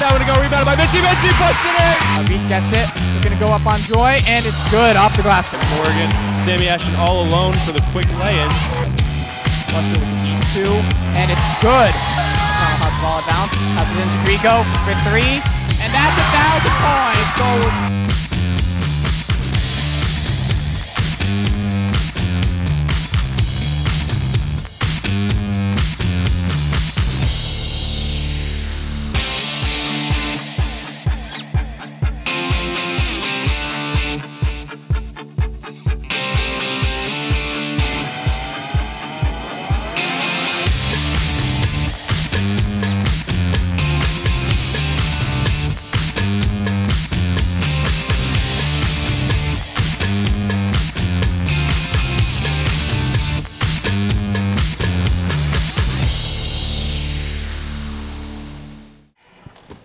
that one to go. Rebounded by Mitchie. Mitchie puts it in. Beat gets it. They're going to go up on Joy, and it's good off the glass. Morgan, Sammy Ashton all alone for the quick lay-in. Buster with the deep two, and it's good. Cromwell has the ball at bounce, passes into Grego for three, and that's 1,000 points.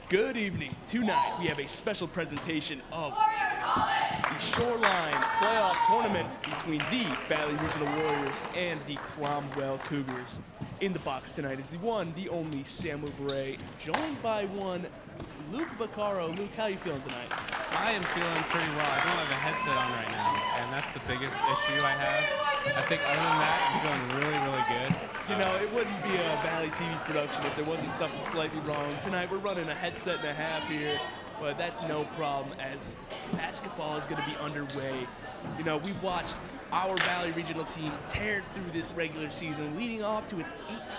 Good evening. Tonight we have a special presentation of the Shoreline Playoff Tournament between the Valley Regional Warriors and the Cromwell Cougars. In the box tonight is the one, the only Samuel Bray, joined by one Luke Baccaro. Luke, how are you feeling tonight? I am feeling pretty well. I don't have a headset on right now, and that's the biggest issue I have. I think other than that, I'm feeling really, really good. You know, it wouldn't be a Valley TV production if there wasn't something slightly wrong. Tonight we're running a headset and a half here, but that's no problem as basketball is going to be underway. You know, we've watched our Valley Regional team tear through this regular season, leading off to an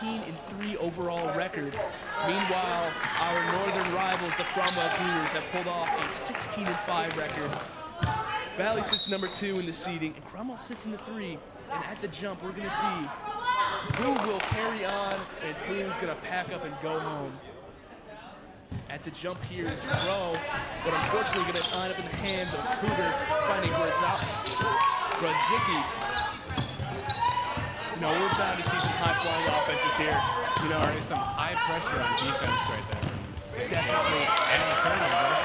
18-3 overall record. Meanwhile, our northern rivals, the Cromwell Panthers, have pulled off a 16-5 record. Valley sits number 2 in the seeding, and Cromwell sits in the 3. And at the jump, we're going to see who will carry on and who's going to pack up and go home. At the jump here is Grow, but unfortunately going to line up in the hands of Cougar, finding Gradzicki. You know, we're bound to see some high-flying offenses here. You know, There's some high pressure on defense right there. Definitely. And a turnover.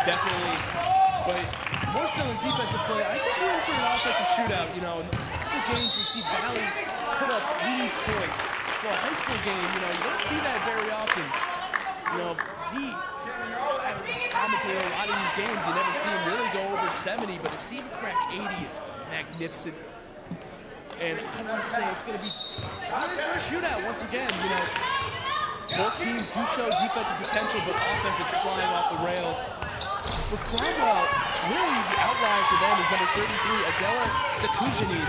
Definitely. But more so than defensive play, I think we're in for an offensive shootout. You know, in the last couple games, we see Valley put up 80 points. For a high school game, you know, you don't see that very often. You know, we commentate a lot of these games. You never see him really go over 70, but to see him crack 80 is magnificent. And I want to say it's going to be right for a shootout once again. You know, both teams do show defensive potential, but offense is flying off the rails. For Cromwell, really the outlier for them is number 33, Adela Sakujinin,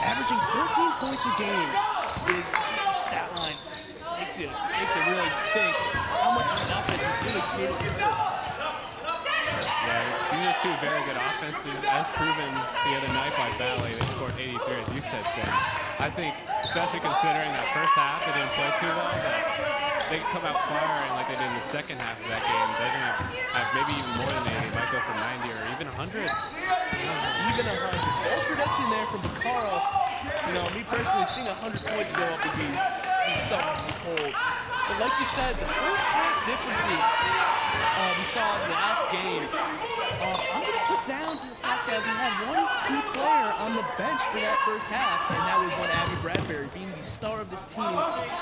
averaging 14 points a game. Is just a stat line. Makes you really think how much of the offense is really catered to her. Yeah, these are two very good offenses, as proven the other night by Valley. They scored 83, as you said, Sam. I think, especially considering that first half, they didn't play too well, that they can come out firing like they did in the second half of that game. They're going to have maybe even more than 80. They might go for 90 or even 100. Even 100. Bold production there from Baccaro. You know, me personally, seeing 100 points go up would be something to behold. But like you said, the first half differences we saw in the last game, I'm going to put down to the fact that we had one key player on the bench for that first half, and that was one Abby Bradbury, being the star of this team,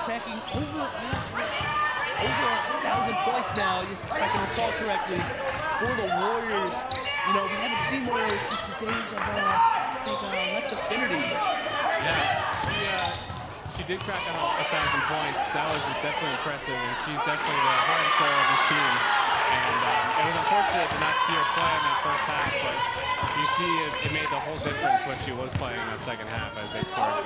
cracking over 1,000 points now, if I can recall correctly, for the Warriors. You know, we haven't seen Warriors since the days of, I think, Lex Affinity. Yeah, she did crack 1,000 points. That was definitely impressive, and she's definitely the heart and soul of this team. And it was unfortunate to not see her play in that first half, but you see it made the whole difference when she was playing in that second half, as they scored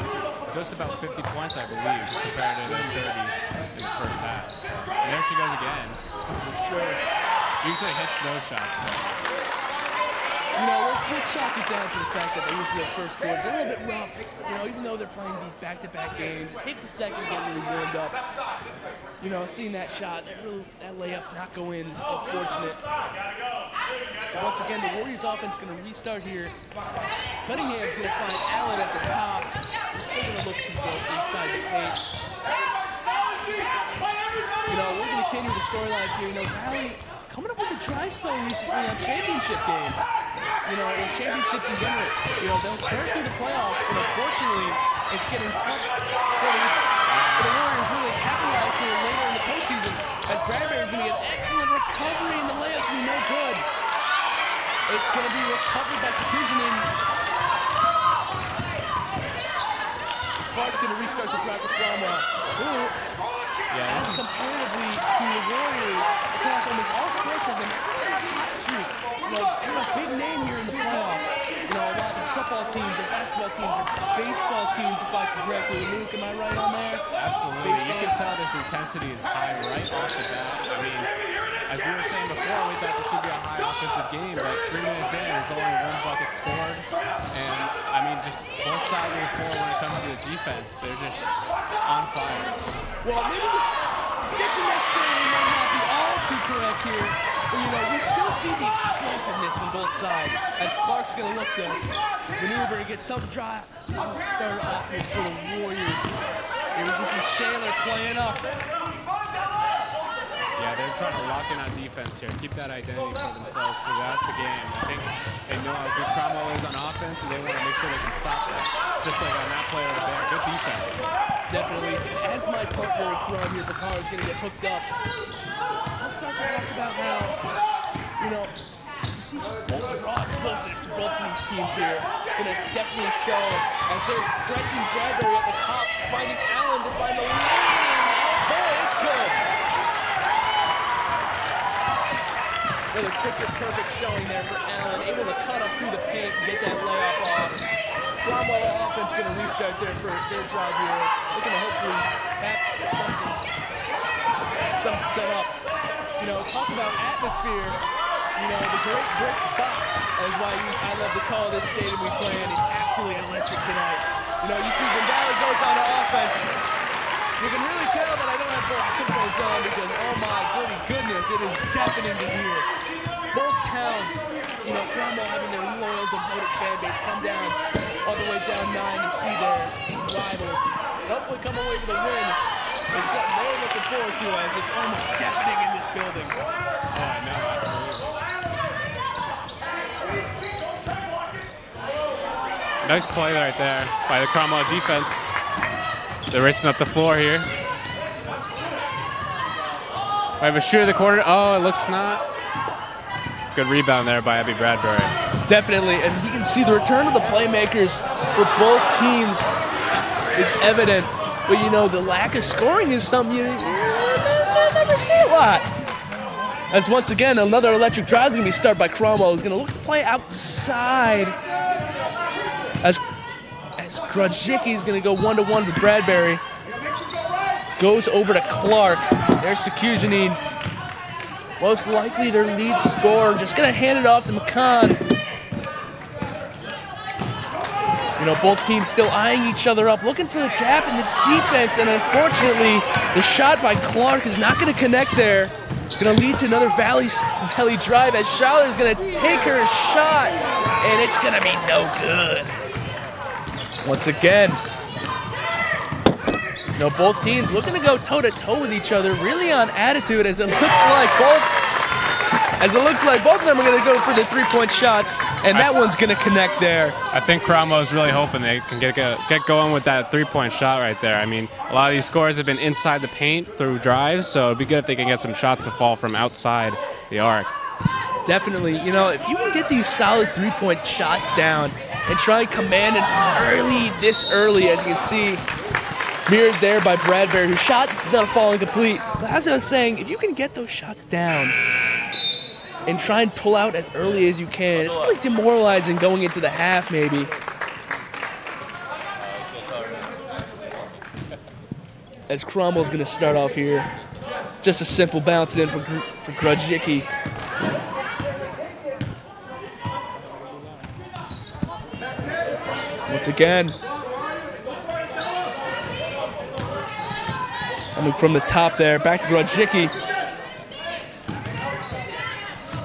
just about 50 points, I believe, compared to the 30 in the first half. So, and there she goes again. For sure. Usually hits those shots, but you know, we'll chalk it down to the fact that they usually their first quarter's a little bit rough. You know, even though they're playing these back-to-back games, it takes a second to get really warmed up. You know, seeing that shot, that layup not go in is unfortunate. But once again, the Warriors offense is going to restart here. Cunningham's going to find Allen at the top. They're still going to look to go inside the paint. You know, we're going to continue the storylines here. You know, Valley coming up with a dry spell recently on championship games. You know, or championships in general. You know, they'll tear through the playoffs, but unfortunately, it's getting tough for them. for the Warriors really capitalize here later in the postseason as Bradbury's going to get excellent recovery and the layup's going to be no good. It's going to be recovered by Sakujanin. Clark's going to restart the drive for Cromwell. Ooh. Yeah, As comparatively to the Warriors across almost all sports have been on a hot streak. You know, they're a big name here in the playoffs. You know, a lot of football teams, their basketball teams, their baseball teams, if I can correctly. Luke, am I right on there? Absolutely. Baseball. You can tell this intensity is high right off the bat. I mean, as we were saying before, we thought this would be a high offensive game, but 3 minutes in, there's only 1 bucket scored. And, I mean, just both sides of the floor when it comes to the defense, they're just on fire. Well, maybe this prediction necessarily might not be all too correct here, but you know, we still see the explosiveness from both sides as Clark's going to look to maneuver and get some drive. Start off here for the Warriors. Here we can see Shaler playing up. Yeah, they're trying to lock in on defense here, keep that identity for themselves throughout the game. I think they know how good Cromwell is on offense, and they want to make sure they can stop that. Just like on that play over there, good defense. Definitely. As my partner in crime here, the car is going to get hooked up. Let's start to talk about how, you know, you see just both the raw explosives from both of these teams here. Going to definitely show as they're pressing Bradbury at the top, finding Allen to find the lane. Oh boy, it's good. Another picture-perfect showing there for Allen, able to cut up through the paint and get that layup off. Cromwell offense going to restart there for their drive here. Looking to hopefully have something set up. You know, talk about atmosphere. You know, the great brick box, as I love to call this stadium we play in, is absolutely electric tonight. You know, you see when Valley goes on to offense, you can really tell that I don't have both headphones on because, oh my goodness, it is deafening to hear. Both towns, you know, Cromwell having their loyal, devoted fan base come down all the way down 9 to see their rivals. And hopefully come away with a win is something they're looking forward to as it's almost deafening in this building. Oh, I know, absolutely. Nice play right there by the Cromwell defense. They're racing up the floor here. I have a shooter in the corner. Oh, it looks not. Good rebound there by Abby Bradbury. Definitely, and we can see the return of the playmakers for both teams is evident. But you know, the lack of scoring is something you never see a lot. As once again, another electric drive is going to be started by Cromwell, who's going to look to play outside. As Grudjicki is going to go 1-to-1 with Bradbury. Goes over to Clark. There's Sakujanin. Most likely their lead scorer. Just going to hand it off to McCann. You know, both teams still eyeing each other up, looking for the gap in the defense, and unfortunately, the shot by Clark is not going to connect there. It's going to lead to another Valley drive as Schaller is going to take her shot, and it's going to be no good. Once again, you know, both teams looking to go toe-to-toe with each other, really on attitude, as it looks like both of them are going to go for the three-point shots, and that one's going to connect there. I think Cromwell's really hoping they can get going with that three-point shot right there. I mean, a lot of these scores have been inside the paint through drives, so it'd be good if they can get some shots to fall from outside the arc. Definitely. You know, if you can get these solid three-point shots down and try and command it this early, as you can see, mirrored there by Bradbury, whose shot is not falling complete. But as I was saying, if you can get those shots down and try and pull out as early as you can, it's really demoralizing going into the half, maybe. As Cromwell's going to start off here. Just a simple bounce in for Grudjicki. Once again, coming from the top there, back to Grudjicki.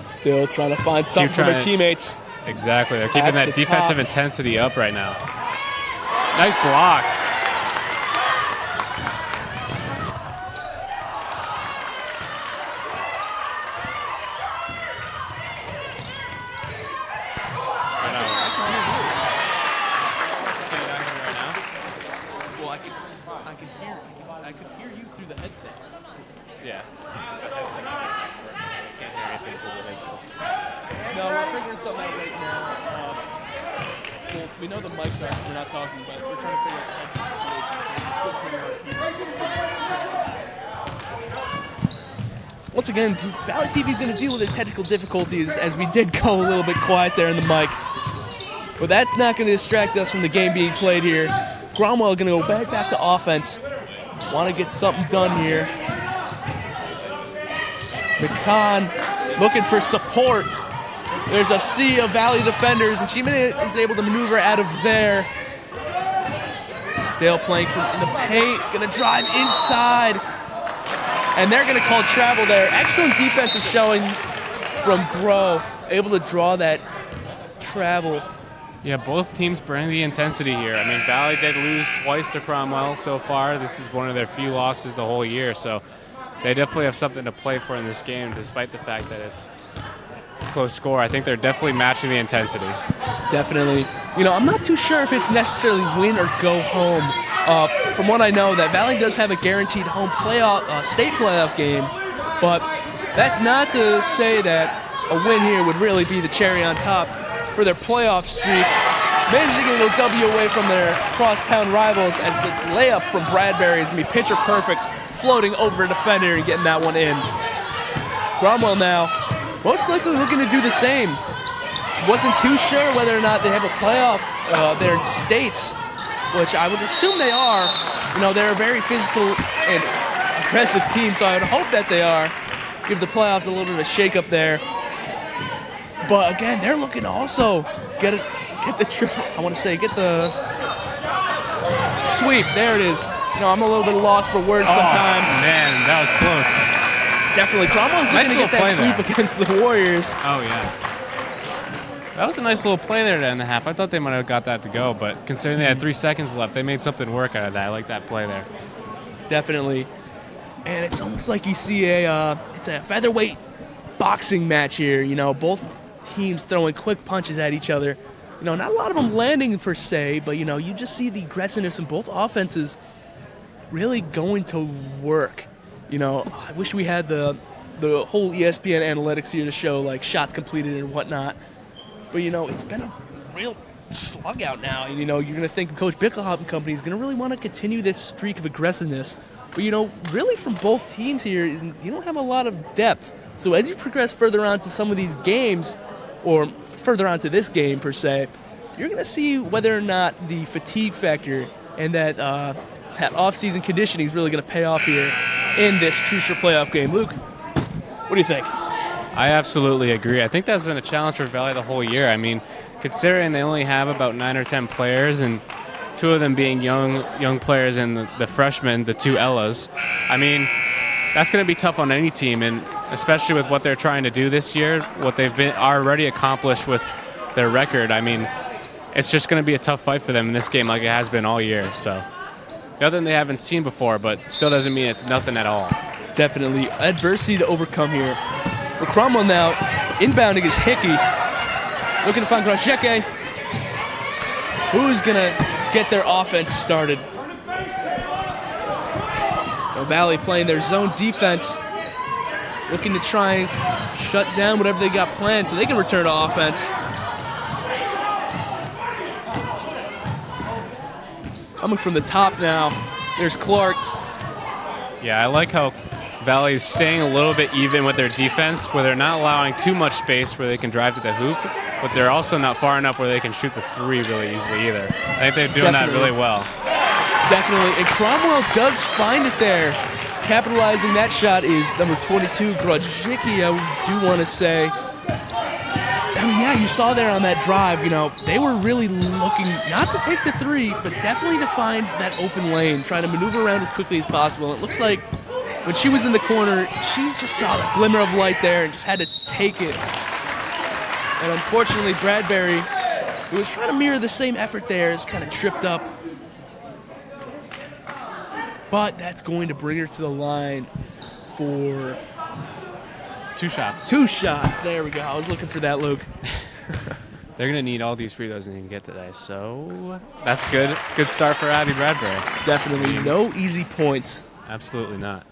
Still trying to find something from their teammates. Exactly, they're keeping that defensive intensity up right now. Nice block. Yeah. Can't hear anything through the headsets. No, we're figuring something out right now. Well, we know the mic's not, we're not talking, but we're trying to figure out the headset situation. It's still pretty hard. Once again, Valley TV is going to deal with the technical difficulties as we did go a little bit quiet there in the mic. But that's not going to distract us from the game being played here. Cromwell going to go back to offense. Want to get something done here. McCann looking for support. There's a sea of Valley defenders, and she is able to maneuver out of there. Still playing from in the paint, going to drive inside. And they're going to call travel there. Excellent defensive showing from Grow, able to draw that travel. Yeah, both teams bring the intensity here. I mean, Valley did lose twice to Cromwell so far. This is one of their few losses the whole year, so they definitely have something to play for in this game, despite the fact that it's a close score. I think they're definitely matching the intensity. Definitely. You know, I'm not too sure if it's necessarily win or go home. From what I know, that Valley does have a guaranteed home playoff, state playoff game, but that's not to say that a win here would really be the cherry on top for their playoff streak. Managing to get a little W away from their crosstown rivals as the layup from Bradbury is going to be picture perfect, floating over a defender and getting that one in. Cromwell now, most likely looking to do the same. Wasn't too sure whether or not they have a playoff there in States, which I would assume they are. You know, they're a very physical and aggressive team, so I would hope that they are. Give the playoffs a little bit of a shake-up there. But again, they're looking to also get the sweep. There it is. You know, I'm a little bit lost for words sometimes. Man, that was close. Definitely. Cromwell's looking to get that sweep against the Warriors. Oh, yeah. That was a nice little play there to end the half. I thought they might have got that to go, but considering they had 3 seconds left, they made something work out of that. I like that play there. Definitely. And it's almost like you see it's a featherweight boxing match here. You know, both teams throwing quick punches at each other. You know, not a lot of them landing per se, but, you know, you just see the aggressiveness in both offenses really going to work. You know, I wish we had the whole ESPN analytics here to show, like, shots completed and whatnot. But, you know, it's been a real slug out now. And, you know, you're going to think Coach Bickelhop and company is going to really want to continue this streak of aggressiveness. But, you know, really from both teams here, you don't have a lot of depth. So as you progress further on to some of these games, or further on to this game per se, you're going to see whether or not the fatigue factor and that off-season conditioning is really going to pay off here in this crucial playoff game. Luke, what do you think? I absolutely agree. I think that's been a challenge for Valley the whole year. I mean, considering they only have about 9 or 10 players, and 2 of them being young players and the freshmen, the 2 Ellas, I mean, that's going to be tough on any team, and especially with what they're trying to do this year, what they've been already accomplished with their record. I mean, it's just going to be a tough fight for them in this game like it has been all year. So nothing they haven't seen before, but still doesn't mean it's nothing at all. Definitely adversity to overcome here. For Cromwell now, inbounding is Hickey. Looking to find Grasheke. Who's going to get their offense started? So Valley playing their zone defense. Looking to try and shut down whatever they got planned so they can return to offense. Coming from the top now, there's Clark. Yeah, I like how Valley's staying a little bit even with their defense, where they're not allowing too much space where they can drive to the hoop, but they're also not far enough where they can shoot the 3 really easily either. I think they're doing that really well. Definitely, and Cromwell does find it there. Capitalizing that shot is number 22, Grajicki, I do want to say. I mean, yeah, you saw there on that drive, you know, they were really looking not to take the 3, but definitely to find that open lane, trying to maneuver around as quickly as possible. It looks like when she was in the corner, she just saw the glimmer of light there and just had to take it. And unfortunately, Bradbury, who was trying to mirror the same effort there, is kind of tripped up. But that's going to bring her to the line for 2 shots. 2 shots. There we go. I was looking for that, Luke. They're going to need all these free throws they can get today, so that's good. Good start for Abby Bradbury. Definitely no easy points. Absolutely not.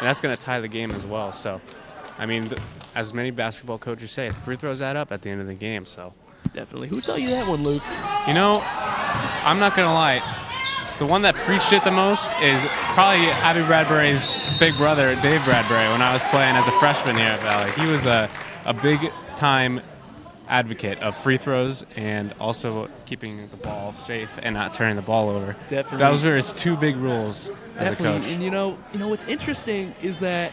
and that's going to tie the game as well. So, I mean, as many basketball coaches say, the free throws add up at the end of the game. So, Definitely. Who taught you that one, Luke? you know, I'm not going to lie. The one that preached it the most is probably Abby Bradbury's big brother, Dave Bradbury, when I was playing as a freshman here at Valley. He was a big-time advocate of free throws and also keeping the ball safe and not turning the ball over. Definitely. Those were his two big rules as a coach. And you know what's interesting is that,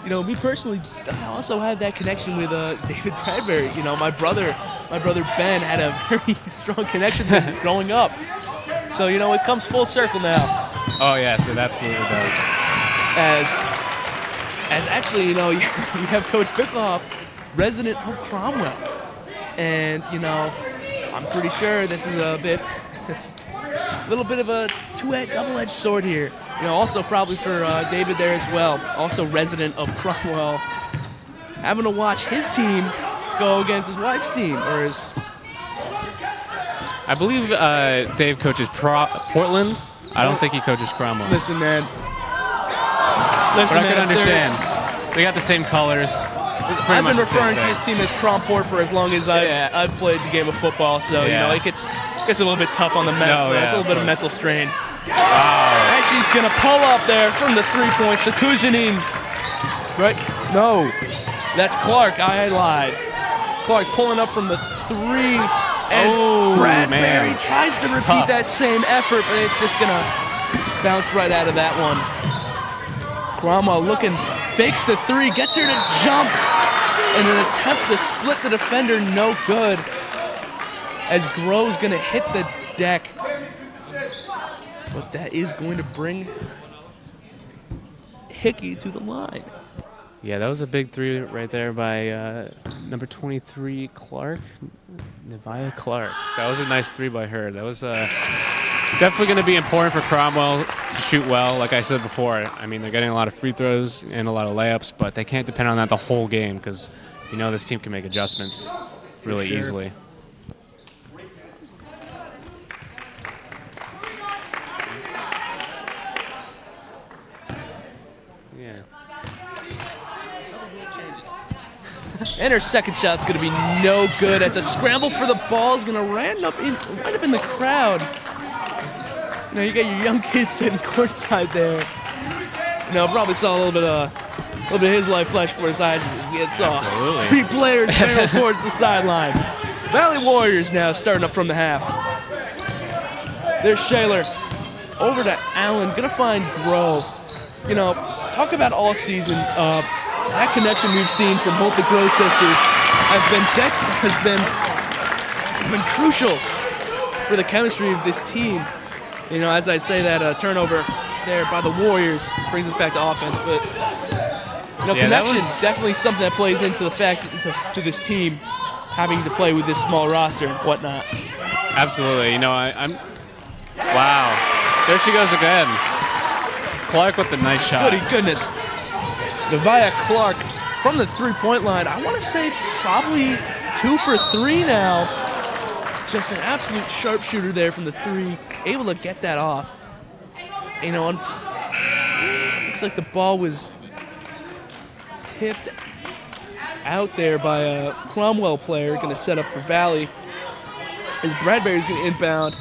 me personally, I also had that connection with David Bradbury. My brother Ben had a very strong connection with him growing up. So it comes full circle now. Oh yes, it absolutely does. As actually, you have Coach Bickloff, resident of Cromwell, and I'm pretty sure this is a little bit of a double-edged sword here. Also probably for David there as well, also resident of Cromwell, having to watch his team go against his wife's team, or his. I believe Dave coaches Portland. I don't think he coaches Cromwell. Listen, man. But I can understand. They got the same colors. I've been referring to his team as Cromport for as long as I've played the game of football, so it gets a little bit tough on the mental. It's a little bit of mental strain. Wow. And she's gonna pull up there from the 3-point. Sakujanin. Right? No, that's Clark. I lied. Clark pulling up from the 3. And Bradbury tries to repeat that same effort, but it's just going to bounce right out of that one. Cromwell fakes the 3, gets her to jump, and an attempt to split the defender, no good. As Grove's going to hit the deck. But that is going to bring Hickey to the line. Yeah, that was a big 3 right there by number 23, Clark. Nevaeh Clark. That was a nice 3 by her. That was definitely going to be important for Cromwell to shoot well. Like I said before, I mean, they're getting a lot of free throws and a lot of layups, but they can't depend on that the whole game because, this team can make adjustments really easily. And her second shot's going to be no good as a scramble for the ball is going to wind up in the crowd. You got your young kid sitting courtside there. Probably saw a little bit of his life flash before his eyes. We saw 3 players barrel towards the sideline. Valley Warriors now starting up from the half. There's Shaler over to Allen, going to find Grow. Talk about all season. That connection we've seen from both the Grow sisters has been crucial for the chemistry of this team. As I say that turnover there by the Warriors brings us back to offense, but connection is definitely something that plays into the fact to this team having to play with this small roster and whatnot. Absolutely. I'm. Wow. There she goes again. Clark with the nice shot. Goody goodness. Nevaeh Clark from the 3-point line. I want to say probably 2 for 3 now. Just an absolute sharpshooter there from the 3. Able to get that off. Looks like the ball was tipped out there by a Cromwell player. Going to set up for Valley. As Bradbury's going to inbound.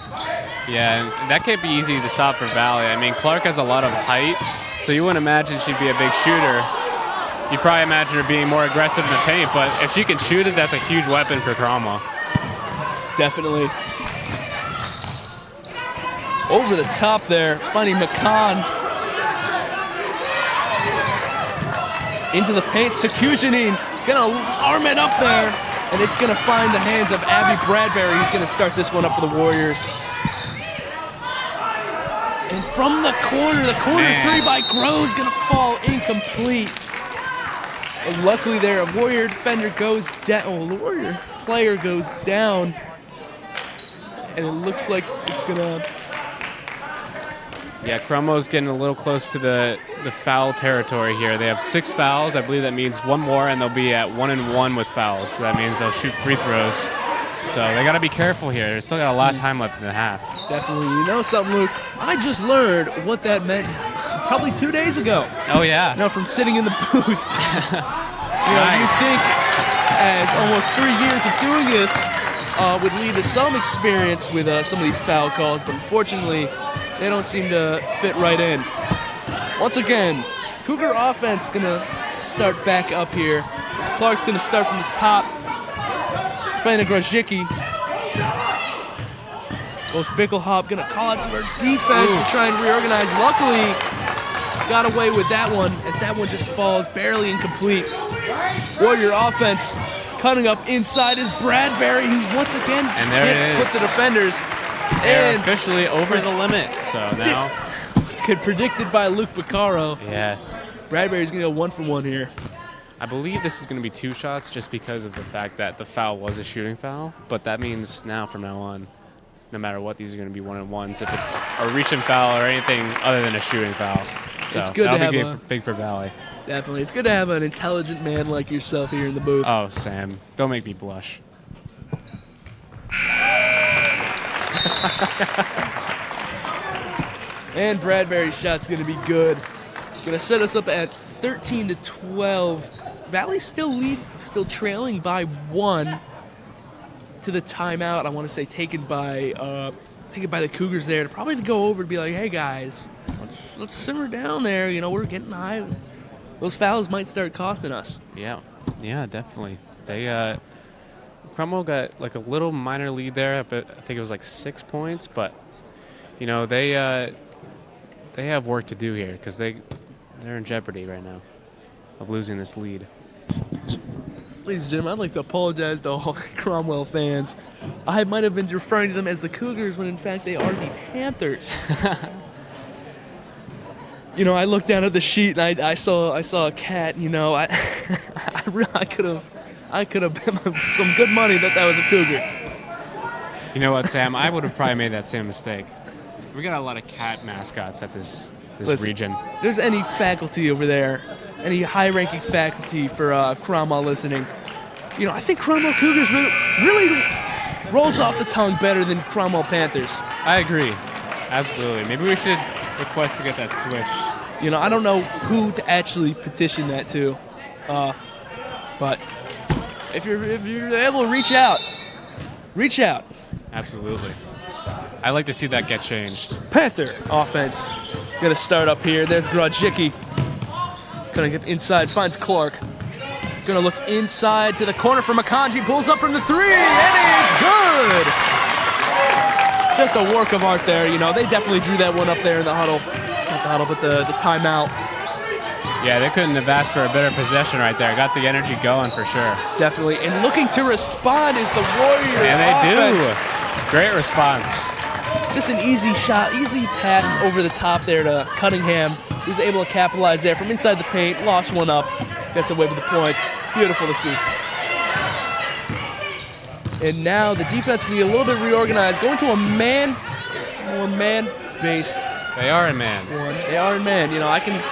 Yeah, and that can't be easy to stop for Valley. I mean, Clark has a lot of height. So you wouldn't imagine she'd be a big shooter. You'd probably imagine her being more aggressive in the paint, but if she can shoot it, that's a huge weapon for Cromwell. Definitely. Over the top there, finding McCann. Into the paint, Sakujanin gonna arm it up there, and it's gonna find the hands of Abby Bradbury. He's gonna start this one up for the Warriors. And from the corner 3 by Grow is going to fall incomplete. But luckily there, a Warrior defender goes down. The Warrior player goes down. And it looks like it's going to... Yeah, Cromwell's getting a little close to the foul territory here. They have 6 fouls. I believe that means 1 more, and they'll be at 1-1 with fouls. So that means they'll shoot free throws. So they got to be careful here. They still got a lot of time left in the half. Definitely. Something, Luke? I just learned what that meant probably 2 days ago. Oh, yeah. You know, from sitting in the booth. You think as almost 3 years of doing this would lead to some experience with some of these foul calls, but unfortunately, they don't seem to fit right in. Once again, Cougar offense gonna start back up here. As Clark's gonna start from the top, playing a Grozicki. Goes Bickelhop, gonna call out to her defense to try and reorganize. Luckily, got away with that one, as that one just falls barely incomplete. Warrior offense cutting up inside is Bradbury, who once again just can't split the defenders. They're And officially over the limit, so now... it's good, predicted by Luke Piccaro. Yes. Bradbury's gonna go 1 for 1 here. I believe this is going to be 2 shots just because of the fact that the foul was a shooting foul, but that means now from now on, no matter what, these are going to be 1-on-1s if it's a reaching foul or anything other than a shooting foul. So It's good to that'll be have big for Valley. Definitely. It's good to have an intelligent man like yourself here in the booth. Oh, Sam, don't make me blush. And Bradbury's shot's going to be good. Going to set us up at 13-12. Valley's still trailing by 1 to the timeout. I want to say taken by the Cougars there. Probably to go over to be like, hey guys, let's simmer down there. You know, we're getting high. Those fouls might start costing us. Yeah, definitely. They Cromwell got like a little minor lead there, but I think it was like 6 points. But you know they have work to do here because they're in jeopardy right now of losing this lead. Ladies and gentlemen, I'd like to apologize to all Cromwell fans. I might have been referring to them as the Cougars when in fact they are the Panthers. You know, I looked down at the sheet and I saw a cat. You know, I could have bet some good money that was a cougar. You know what, Sam? I would have probably made that same mistake. We got a lot of cat mascots at this region. If there's any faculty over there, any high-ranking faculty for Cromwell listening, you know, I think Cromwell Cougars really rolls off the tongue better than Cromwell Panthers. I agree. Absolutely. Maybe we should request to get that switched. You know, I don't know who to actually petition that to, but if you're able to reach out. Absolutely. I'd like to see that get changed. Panther offense gonna start up here. There's Grozicki. Gonna get inside, finds Clark. Gonna look inside to the corner for Makanji. Pulls up from the 3, and it's good! Just a work of art there. You know, they definitely drew that one up there in the huddle. Not the huddle, but the timeout. Yeah, they couldn't have asked for a better possession right there. Got the energy going for sure. Definitely. And looking to respond is the Warrior And they offense. do. Great response. Just an easy shot, easy pass over the top there to Cunningham, who's able to capitalize there from inside the paint, lost one up, gets away with the points. Beautiful to see. And now the defense can be a little bit reorganized, going to a more man-based. They are in man. They are in man. You know, I think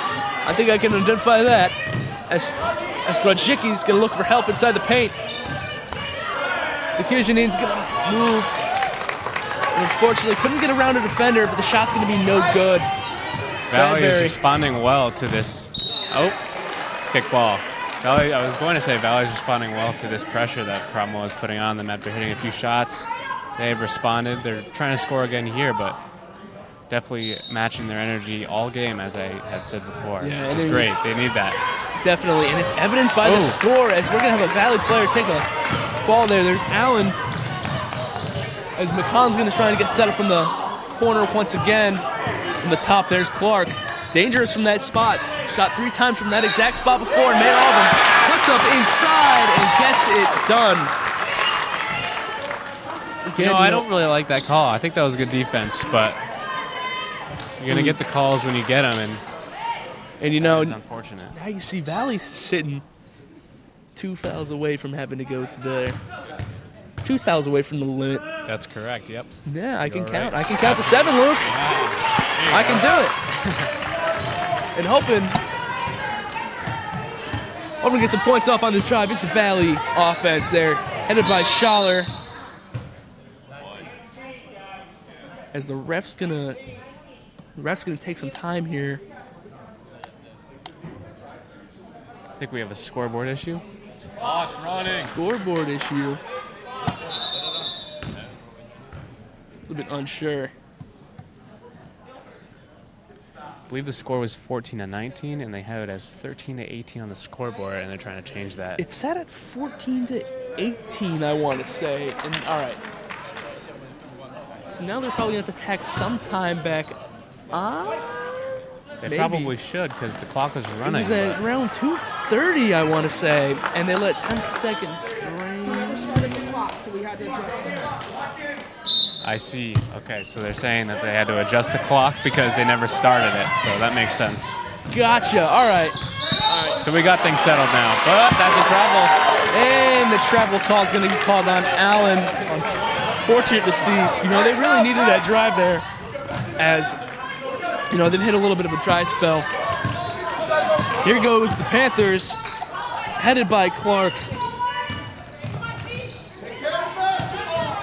I can identify that as Grozicki's going to look for help inside the paint. Zakirjanin's going to move. And unfortunately, couldn't get around a defender, but the shot's going to be no good. Valley is Bradbury. responding well to this. Oh, kickball. Valley, I was going to say Valley's responding well to this pressure that Cromwell is putting on them after hitting a few shots. They've responded. They're trying to score again here, but definitely matching their energy all game, as I had said before. Yeah, it's great. They need that. Definitely, and it's evidenced by the score, as we're going to have a Valley player take a fall there. There's Allen, as McConn's going to try to get set up from the corner once again. From the top, there's Clark. Dangerous from that spot. Shot 3 times from that exact spot before and made all of them. Puts up inside and gets it done. Again, I don't really like that call. I think that was a good defense, but you're going to get the calls when you get them, and you know, it's unfortunate. Now you see Valley sitting 2 fouls away from having to go to the 2 fouls away from the limit. That's correct, yep. Yeah, I can You're count. right. I can count to 7, Luke. I can do it. And hoping to get some points off on this drive. It's the Valley offense there, headed by Schaller. As the ref's gonna take some time here I think we have a scoreboard issue. Clock's running. Scoreboard issue. A little bit unsure. I believe the score was 14-19, and they have it as 13-18 on the scoreboard, and they're trying to change that. It's set at 14-18, I want to say. And all right. So now they're probably going to have to tack some time back on. They maybe. probably should, because the clock was running. It was at around 2:30, I want to say, and they let 10 seconds drain. I see. Okay, so they're saying that they had to adjust the clock because they never started it, so that makes sense. Gotcha. All right. So we got things settled now, but that's a travel. And the travel call is going to be called on Allen. Unfortunate to see. You know, they really needed that drive there, as you know, they've hit a little bit of a dry spell. Here goes the Panthers, headed by Clark.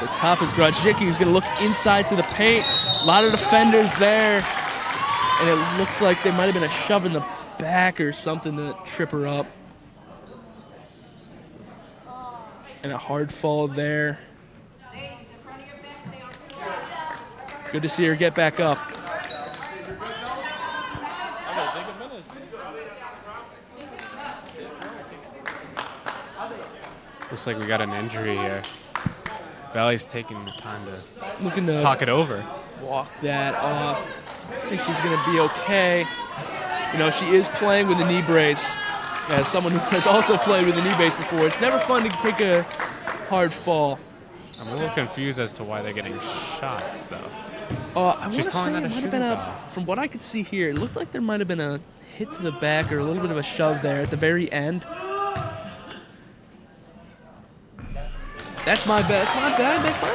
The top is Gradzicki, who's going to look inside to the paint. A lot of defenders there. And it looks like there might have been a shove in the back or something to trip her up. And a hard fall there. Good to see her get back up. Looks like we got an injury here. Valley's taking the time to Looking to talk it over. walk that off. I think she's going to be okay. You know, she is playing with a knee brace. As someone who has also played with a knee brace before, it's never fun to take a hard fall. I'm a little confused as to why they're getting shots, though. I want She's to calling say that it a might have been shooting a, foul. from what I could see here, it looked like there might have been a hit to the back or a little bit of a shove there at the very end. That's my bet. That's my bet. That's my.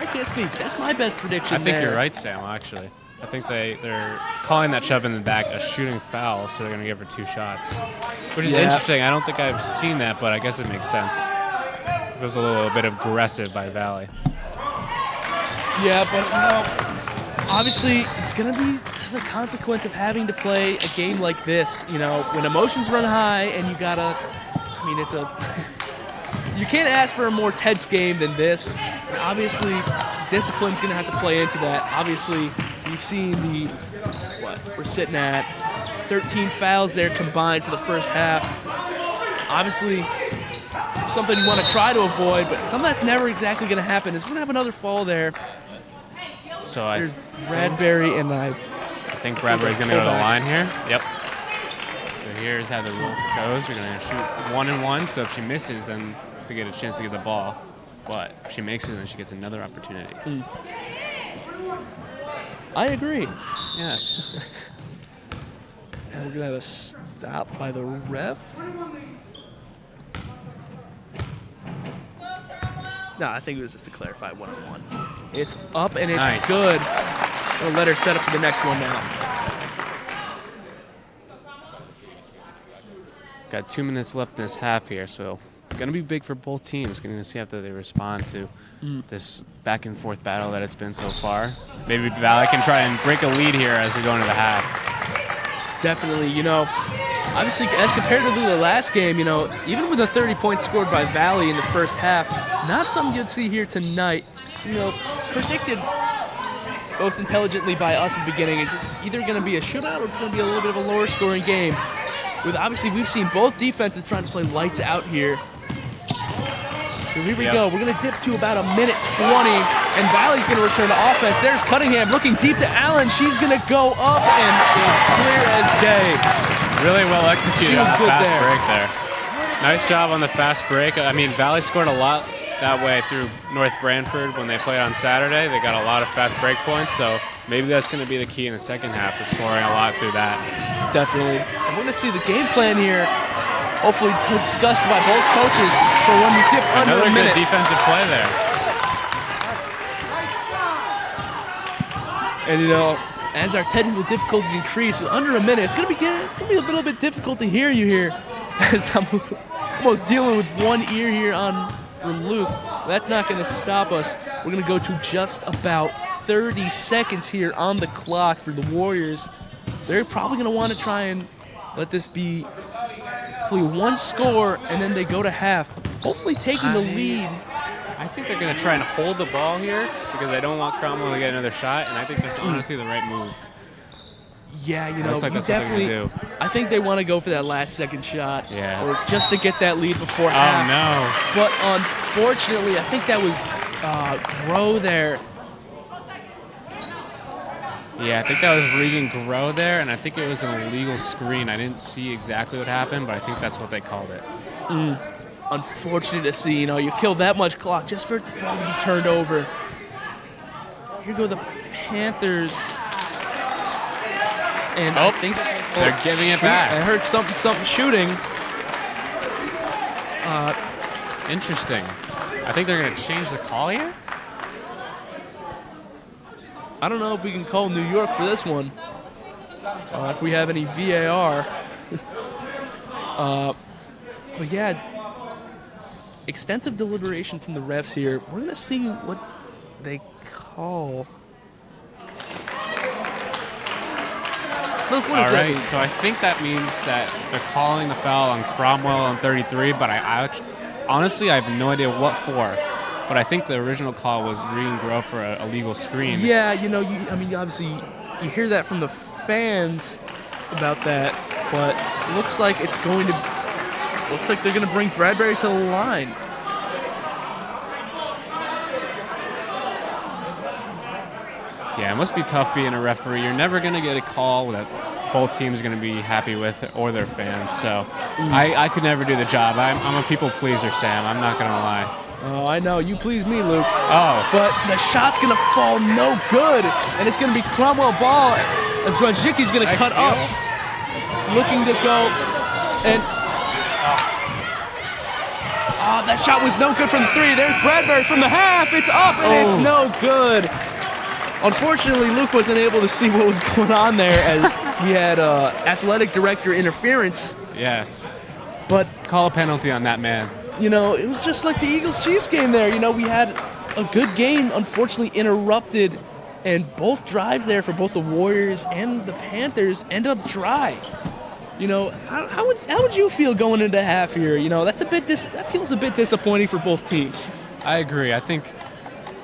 I can't speak. That's my best prediction. I think there. you're right, Sam, actually. I think they're calling that shove in the back a shooting foul, so they're going to give her 2 shots. Which is Yeah. interesting. I don't think I've seen that, but I guess it makes sense. It was a little bit aggressive by Valley. Yeah, but you know, obviously it's going to be the consequence of having to play a game like this. You know, when emotions run high and you gotta. I mean, it's a. You can't ask for a more tense game than this. And obviously, discipline's going to have to play into that. Obviously, you've seen the, we're sitting at 13 fouls there combined for the first half. Obviously, something you want to try to avoid, but something that's never exactly going to happen is we're going to have another fall there. So There's Bradbury and I think Bradbury's going to go to the line here. Yep. So here's how the rule goes. We're going to shoot 1 and 1. So if she misses, then we get a chance to get the ball. But if she makes it, then she gets another opportunity. I agree. Yes. And we're going to have a stop by the ref. No, I think it was just to clarify 1-on-1. It's up and it's Nice. good. We'll let her set up for the next one now. Got 2 minutes left in this half here, so going to be big for both teams. Going to see how they respond to this back and forth battle that it's been so far. Maybe Valley can try and break a lead here as we go into the half. Definitely, you know, obviously as compared to the last game, you know, even with the 30 points scored by Valley in the first half, not something you'd see here tonight. You know, predicted most intelligently by us in the beginning is it's either going to be a shootout or it's going to be a little bit of a lower scoring game. With obviously we've seen both defenses trying to play lights out here. So here we go. We're going to dip to about 1:20, and Valley's going to return to offense. There's Cunningham looking deep to Allen. She's going to go up, and it's clear as day. Really well executed She was on the good fast there. break there. Nice job on the fast break. I mean, Valley scored a lot that way through North Branford when they played on Saturday. They got a lot of fast break points, so maybe that's going to be the key in the second half, is scoring a lot through that. Definitely. And we're going to see the game plan here, hopefully discussed by both coaches for when we dip under Another a minute. good defensive play there. And you know, as our technical difficulties increase with under a minute, it's gonna be a little bit difficult to hear you here, as I'm almost dealing with one ear here on for Luke. That's not gonna stop us. We're gonna go to just about 30 seconds here on the clock for the Warriors. They're probably gonna want to try and let this be Hopefully one score, and then they go to half. Hopefully taking the lead. I think they're going to try and hold the ball here because I don't want Cromwell to get another shot, and I think that's honestly the right move. Yeah, you know, Looks like you that's what they're definitely. gonna do. I think they want to go for that last second shot, Yeah. or just to get that lead before Oh, half. no. But unfortunately, I think that was Grow there. Yeah, I think that was Regan Grow there, and I think it was an illegal screen. I didn't see exactly what happened, but I think that's what they called it. Unfortunate to see, you know, you kill that much clock just for the ball to be turned over. Here go the Panthers. And I think They're giving it back. I heard something shooting. Interesting. I think they're going to change the call here. I don't know if we can call New York for this one. If we have any VAR. But yeah, extensive deliberation from the refs here. We're going to see what they call. Look, what does that mean? So I think that means that they're calling the foul on Cromwell on 33, but I honestly, I have no idea what for. But I think the original call was Regan Grow for a legal screen. Yeah, you know, I mean, obviously, you hear that from the fans about that, but it looks like they're going to bring Bradbury to the line. Yeah, it must be tough being a referee. You're never going to get a call that both teams are going to be happy with or their fans. So I could never do the job. I'm a people pleaser, Sam. I'm not going to lie. Oh, I know. You please me, Luke. Oh. But the shot's going to fall no good, and it's going to be Cromwell ball. As Grajicki's going to cut up, looking to go, and that shot was no good from three. There's Bradbury from the half. It's up, and it's no good. Unfortunately, Luke wasn't able to see what was going on there as he had athletic director interference. Yes. But call a penalty on that man. You know, it was just like the Eagles-Chiefs game there. You know, we had a good game, unfortunately interrupted, and both drives there for both the Warriors and the Panthers end up dry. You know, how would you feel going into half here? You know, that feels a bit disappointing for both teams. I agree. I think,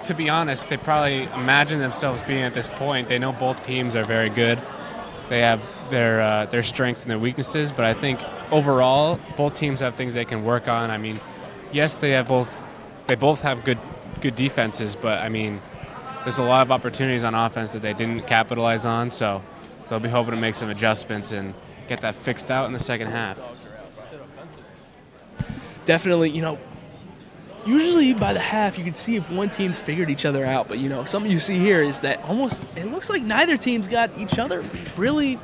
to be honest, they probably imagine themselves being at this point. They know both teams are very good. They have their strengths and their weaknesses, but I think overall, both teams have things they can work on. I mean, yes, they both have good defenses, but I mean, there's a lot of opportunities on offense that they didn't capitalize on, so they'll be hoping to make some adjustments and get that fixed out in the second half. Definitely, you know, usually by the half you can see if one team's figured each other out, but you know, something you see here is that it looks like neither team's got each other really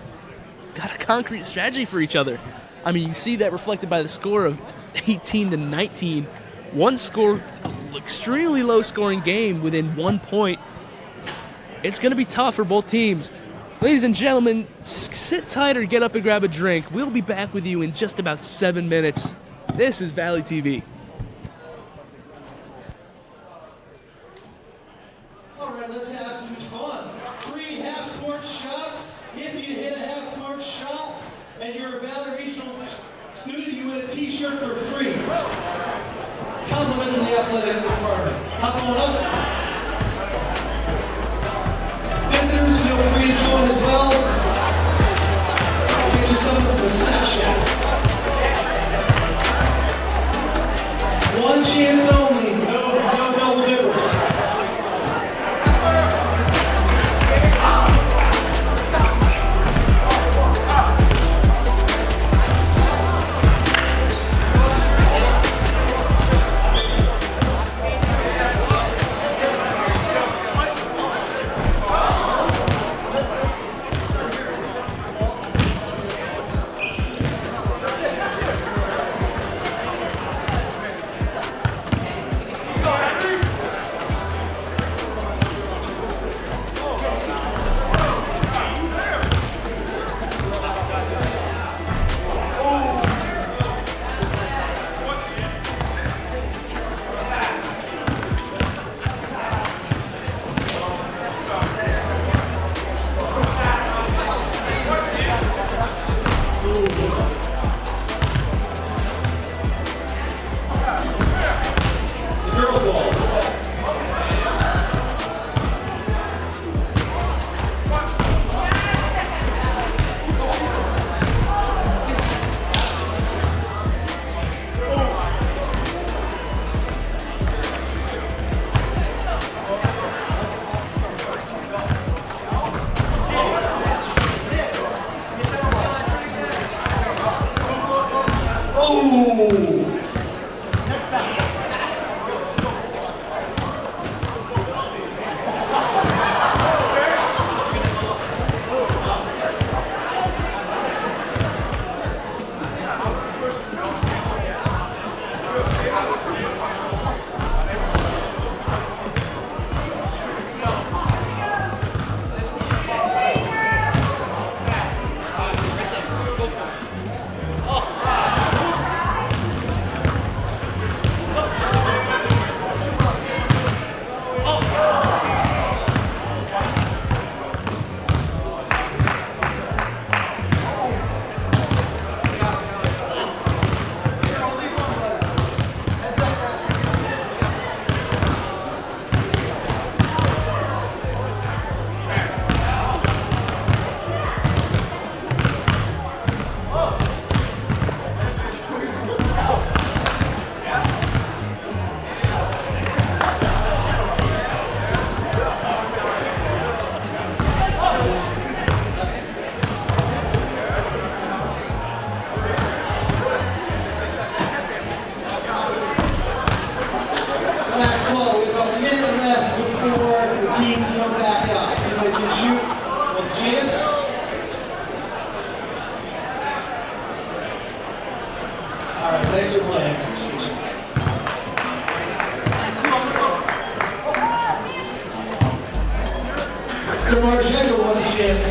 got a concrete strategy for each other. I mean, you see that reflected by the score of 18-19. One score, extremely low scoring game within 1 point. It's going to be tough for both teams. Ladies and gentlemen, sit tight or get up and grab a drink. We'll be back with you in just about 7 minutes. This is Valley TV. All right, let's have some fun. 3 half-court shots. If you hit a half-court shot and you're a Valley Regional student, you win a T-shirt for free. Compliments in the athletic department. Hop on up. Visitors, feel free to join as well. Get you something from the snack shack. One chance only. No double dippers. teams come back out. Anybody can shoot with a chance. All right, thanks for playing. Mr. Marchenko wants a chance.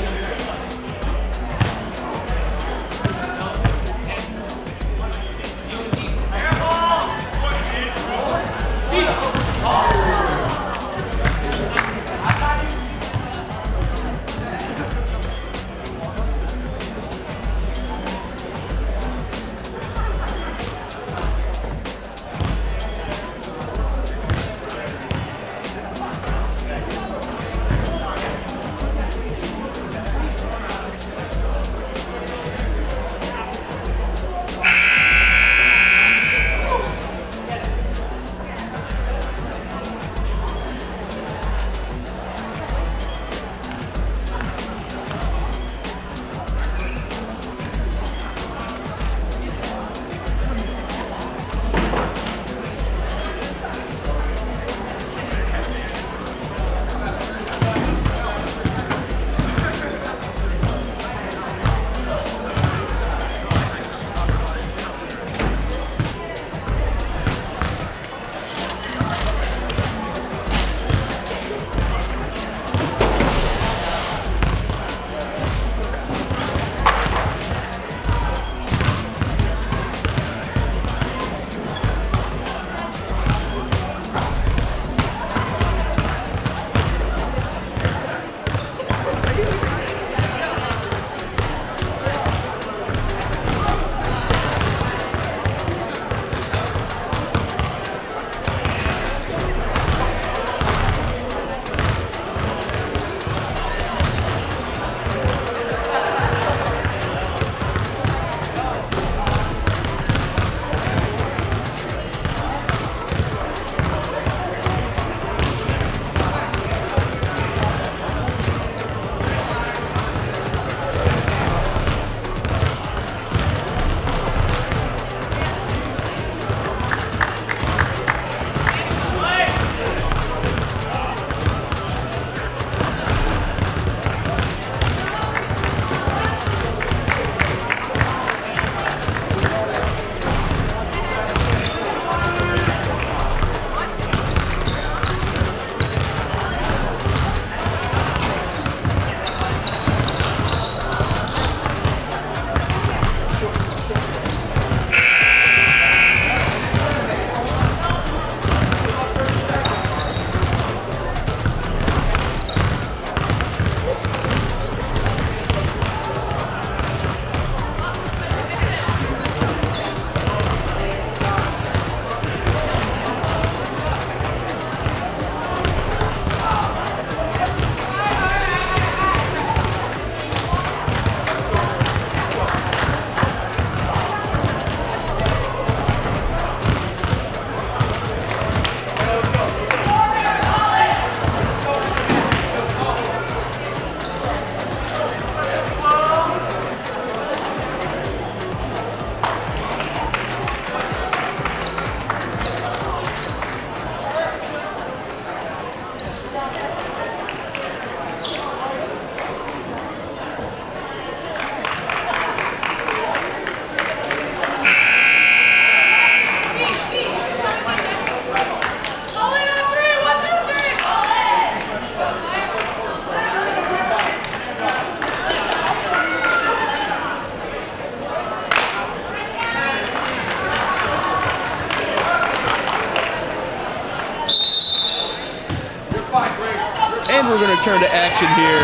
And we're going to turn to action here.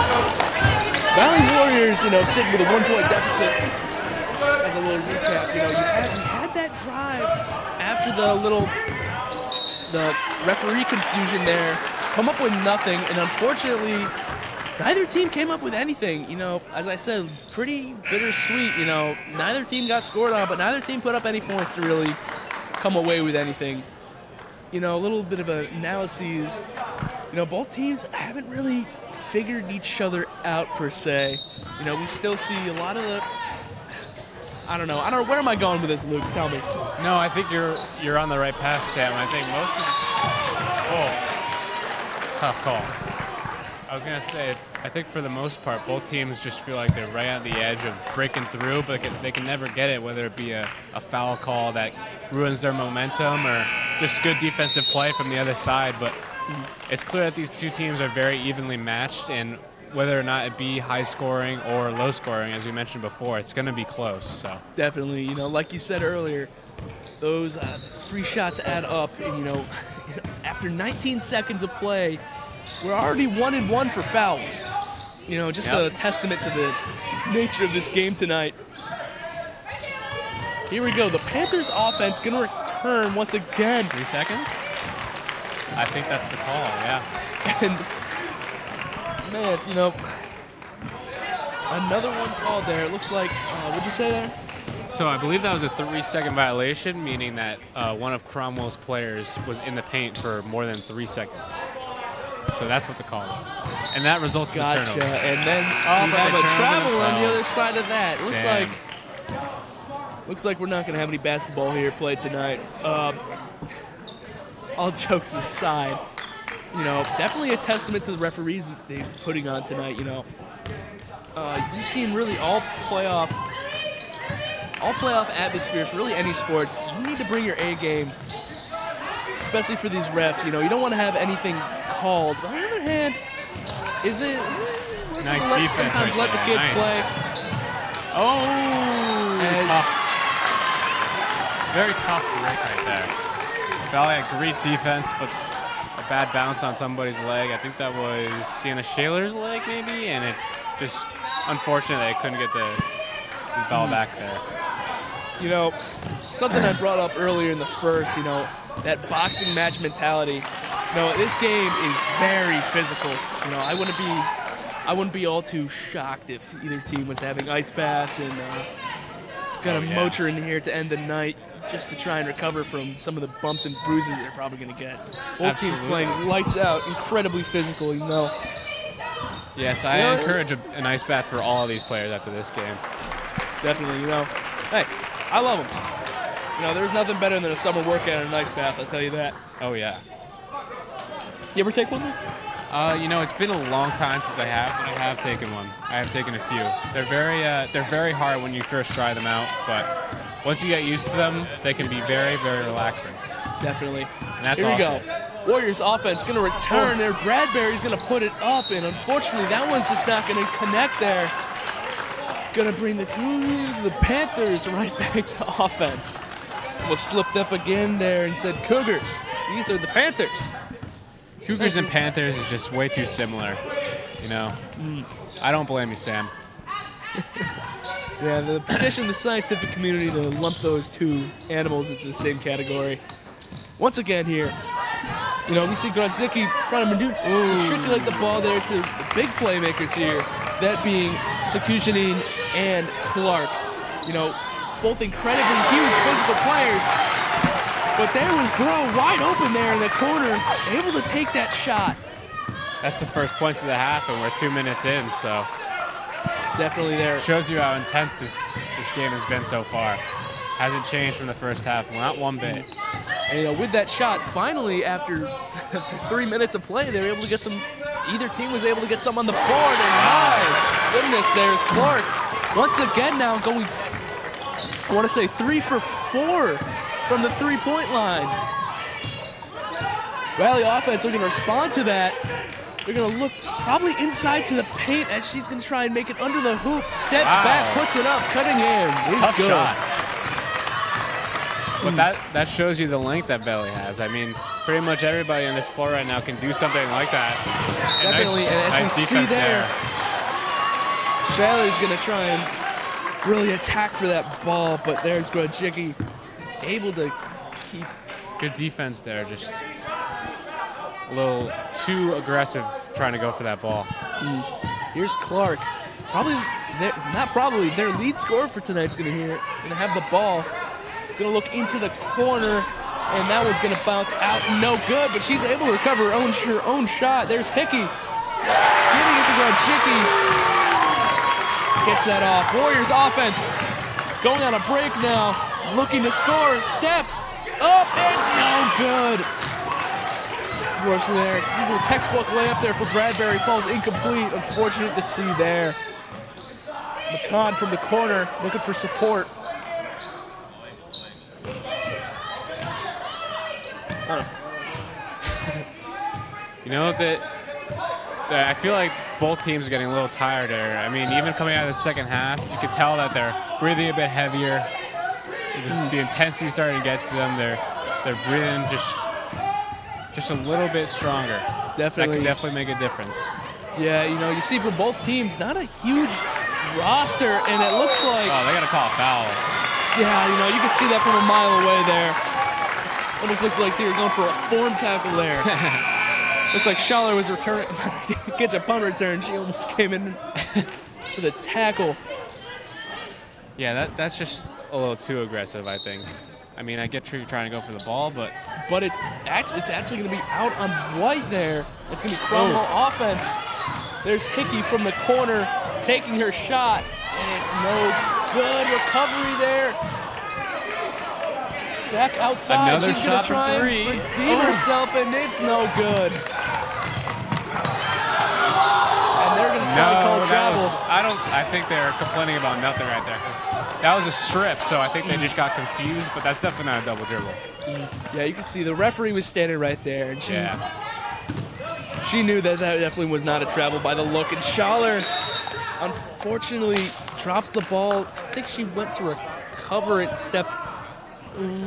Valley Warriors, sitting with a 1-point deficit. As a little recap, you had that drive after the referee confusion there, come up with nothing, and unfortunately, neither team came up with anything. As I said, pretty bittersweet. Neither team got scored on, but neither team put up any points to really come away with anything. A little bit of analyses. Both teams haven't really figured each other out per se. We still see a lot of the. I don't know. Where am I going with this, Luke? Tell me. No, I think you're on the right path, Sam. I think most of. Oh, tough call. I was going to say, I think for the most part, both teams just feel like they're right on the edge of breaking through, but they can never get it, whether it be a foul call that ruins their momentum or just good defensive play from the other side. But it's clear that these two teams are very evenly matched, and whether or not it be high scoring or low scoring, as we mentioned before, it's going to be close. So Definitely, like you said earlier, those free shots add up, and after 19 seconds of play, we're already 1-1 for fouls. Just a testament to the nature of this game tonight. Here we go. The Panthers offense going to return once again. 3 seconds? I think that's the call, yeah. And, man, another one called there. It looks like, what'd you say there? So I believe that was a 3-second violation, meaning that one of Cromwell's players was in the paint for more than 3 seconds. So that's what the call was. And that results in a turnover. Gotcha. And then we have a travel on the other side of that. Looks like we're not going to have any basketball here played tonight. All jokes aside, definitely a testament to the referees they're putting on tonight. You've seen really all playoff atmospheres, really any sports. You need to bring your A game, especially for these refs. You don't want to have anything called. But on the other hand, is it nice defense sometimes right let there. the kids Nice. play? Tough. Very tough break right there. Valley had great defense, but a bad bounce on somebody's leg. I think that was Sienna Shaler's leg, maybe, and it just unfortunate that they couldn't get the ball back there. Something I brought up earlier in the first, that boxing match mentality. This game is very physical. I wouldn't be all too shocked if either team was having ice baths and gonna motor in here to end the night just to try and recover from some of the bumps and bruises they're probably gonna get. Both teams playing lights out, incredibly physical. Yes, I encourage an ice bath for all of these players after this game. Definitely. Hey, I love them. There's nothing better than a summer workout and an ice bath. I'll tell you that. Oh yeah. You ever take one? It's been a long time since I have, but I have taken one. I have taken a few. They're very hard when you first try them out, but once you get used to them, they can be very, very relaxing. Definitely. And that's Here we awesome. go. Warriors offense going to return there. Bradbury's going to put it up, and unfortunately, that one's just not going to connect there. Going to bring the Panthers right back to offense. Almost slipped up again there and said Cougars. These are the Panthers. Cougars and Panthers is just way too similar. I don't blame you, Sam. Yeah, the petition the scientific community to lump those two animals into the same category. Once again here, we see Grodzicki trying to matriculate the ball there to the big playmakers here, that being Sekujanin and Clark. Both incredibly huge physical players, but there was Groh wide open there in the corner, able to take that shot. That's the first points of the half, and we're 2 minutes in, so Definitely there. shows you how intense this game has been so far. Hasn't changed from the first half, not one bit. And with that shot, finally, after 3 minutes of play, they were able to get some. Either team was able to get some on the board. And my goodness, there's Clark once again now going. I want to say 3 for 4 from the 3-point line. Valley offense are going to respond to that. They're going to look probably inside to the paint as she's going to try and make it under the hoop. Steps back, puts it up. Cunningham is Tough good. shot. But that shows you the length that Valley has. I mean, pretty much everybody on this floor right now can do something like that. Definitely, and as nice we see there, Shaler's going to try and really attack for that ball, but there's Grodzicki able to keep. Good defense there, just a little too aggressive trying to go for that ball. Here's Clark. Their lead scorer for tonight's going to have the ball. Going to look into the corner, and that one's going to bounce out. No good, but she's able to recover her own shot. There's Hickey getting it to Grodzicki. Gets that off. Warriors offense going on a break now, looking to score. Steps up and no good. Unfortunately there, usual textbook layup there for Bradbury, falls incomplete. Unfortunate to see there. McCon from the corner, looking for support. You know that I feel like both teams are getting a little tired there. I mean, even coming out of the second half, you could tell that they're breathing a bit heavier. The intensity starting to get to them. They're breathing just a little bit stronger. Definitely. That could definitely make a difference. Yeah, you know, you see for both teams, not a huge roster, and it looks like... Oh, they got to call a foul. Yeah, you know, you can see that from a mile away there. Almost looks like they were going for a form tackle there. Looks like Schaller was returning, catch a punt return. She almost came in with a tackle. Yeah, that's just a little too aggressive, I think. I mean, I get you're trying to go for the ball, but it's actually going to be out on White there. It's going to be Cromwell offense. There's Hickey from the corner taking her shot, and it's no good. Recovery there. Back outside. Another She's going to shot try for three. and redeem herself, and it's no good. And they're going to try to call travel. I think they're complaining about nothing right there, because that was a strip, so I think they just got confused, but that's definitely not a double dribble. Yeah, you can see the referee was standing right there, and she knew that definitely was not a travel by the look. And Schaller, unfortunately, drops the ball. I think she went to recover it, stepped,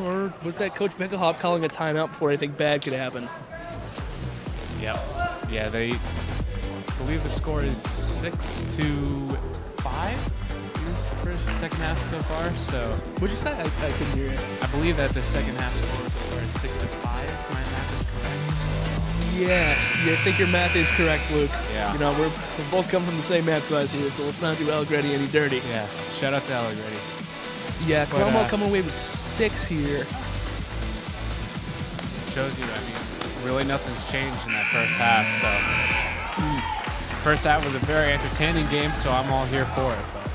or was that Coach Mickelhop calling a timeout before anything bad could happen? Yep. Yeah, they believe the score is 6-5 in this first second half so far. So What'd you say? I couldn't hear it. I believe that the second half score so far is 6-5. If my math is correct. Yes, I think your math is correct, Luke. Yeah. You know, we both come from the same math class here, so let's not do Allegretti any dirty. Yes. Shout out to Allegretti. Yeah, Cromwell coming away with 6 here. Shows you, I mean, really nothing's changed in that first half. So first half was a very entertaining game, so I'm all here for it. But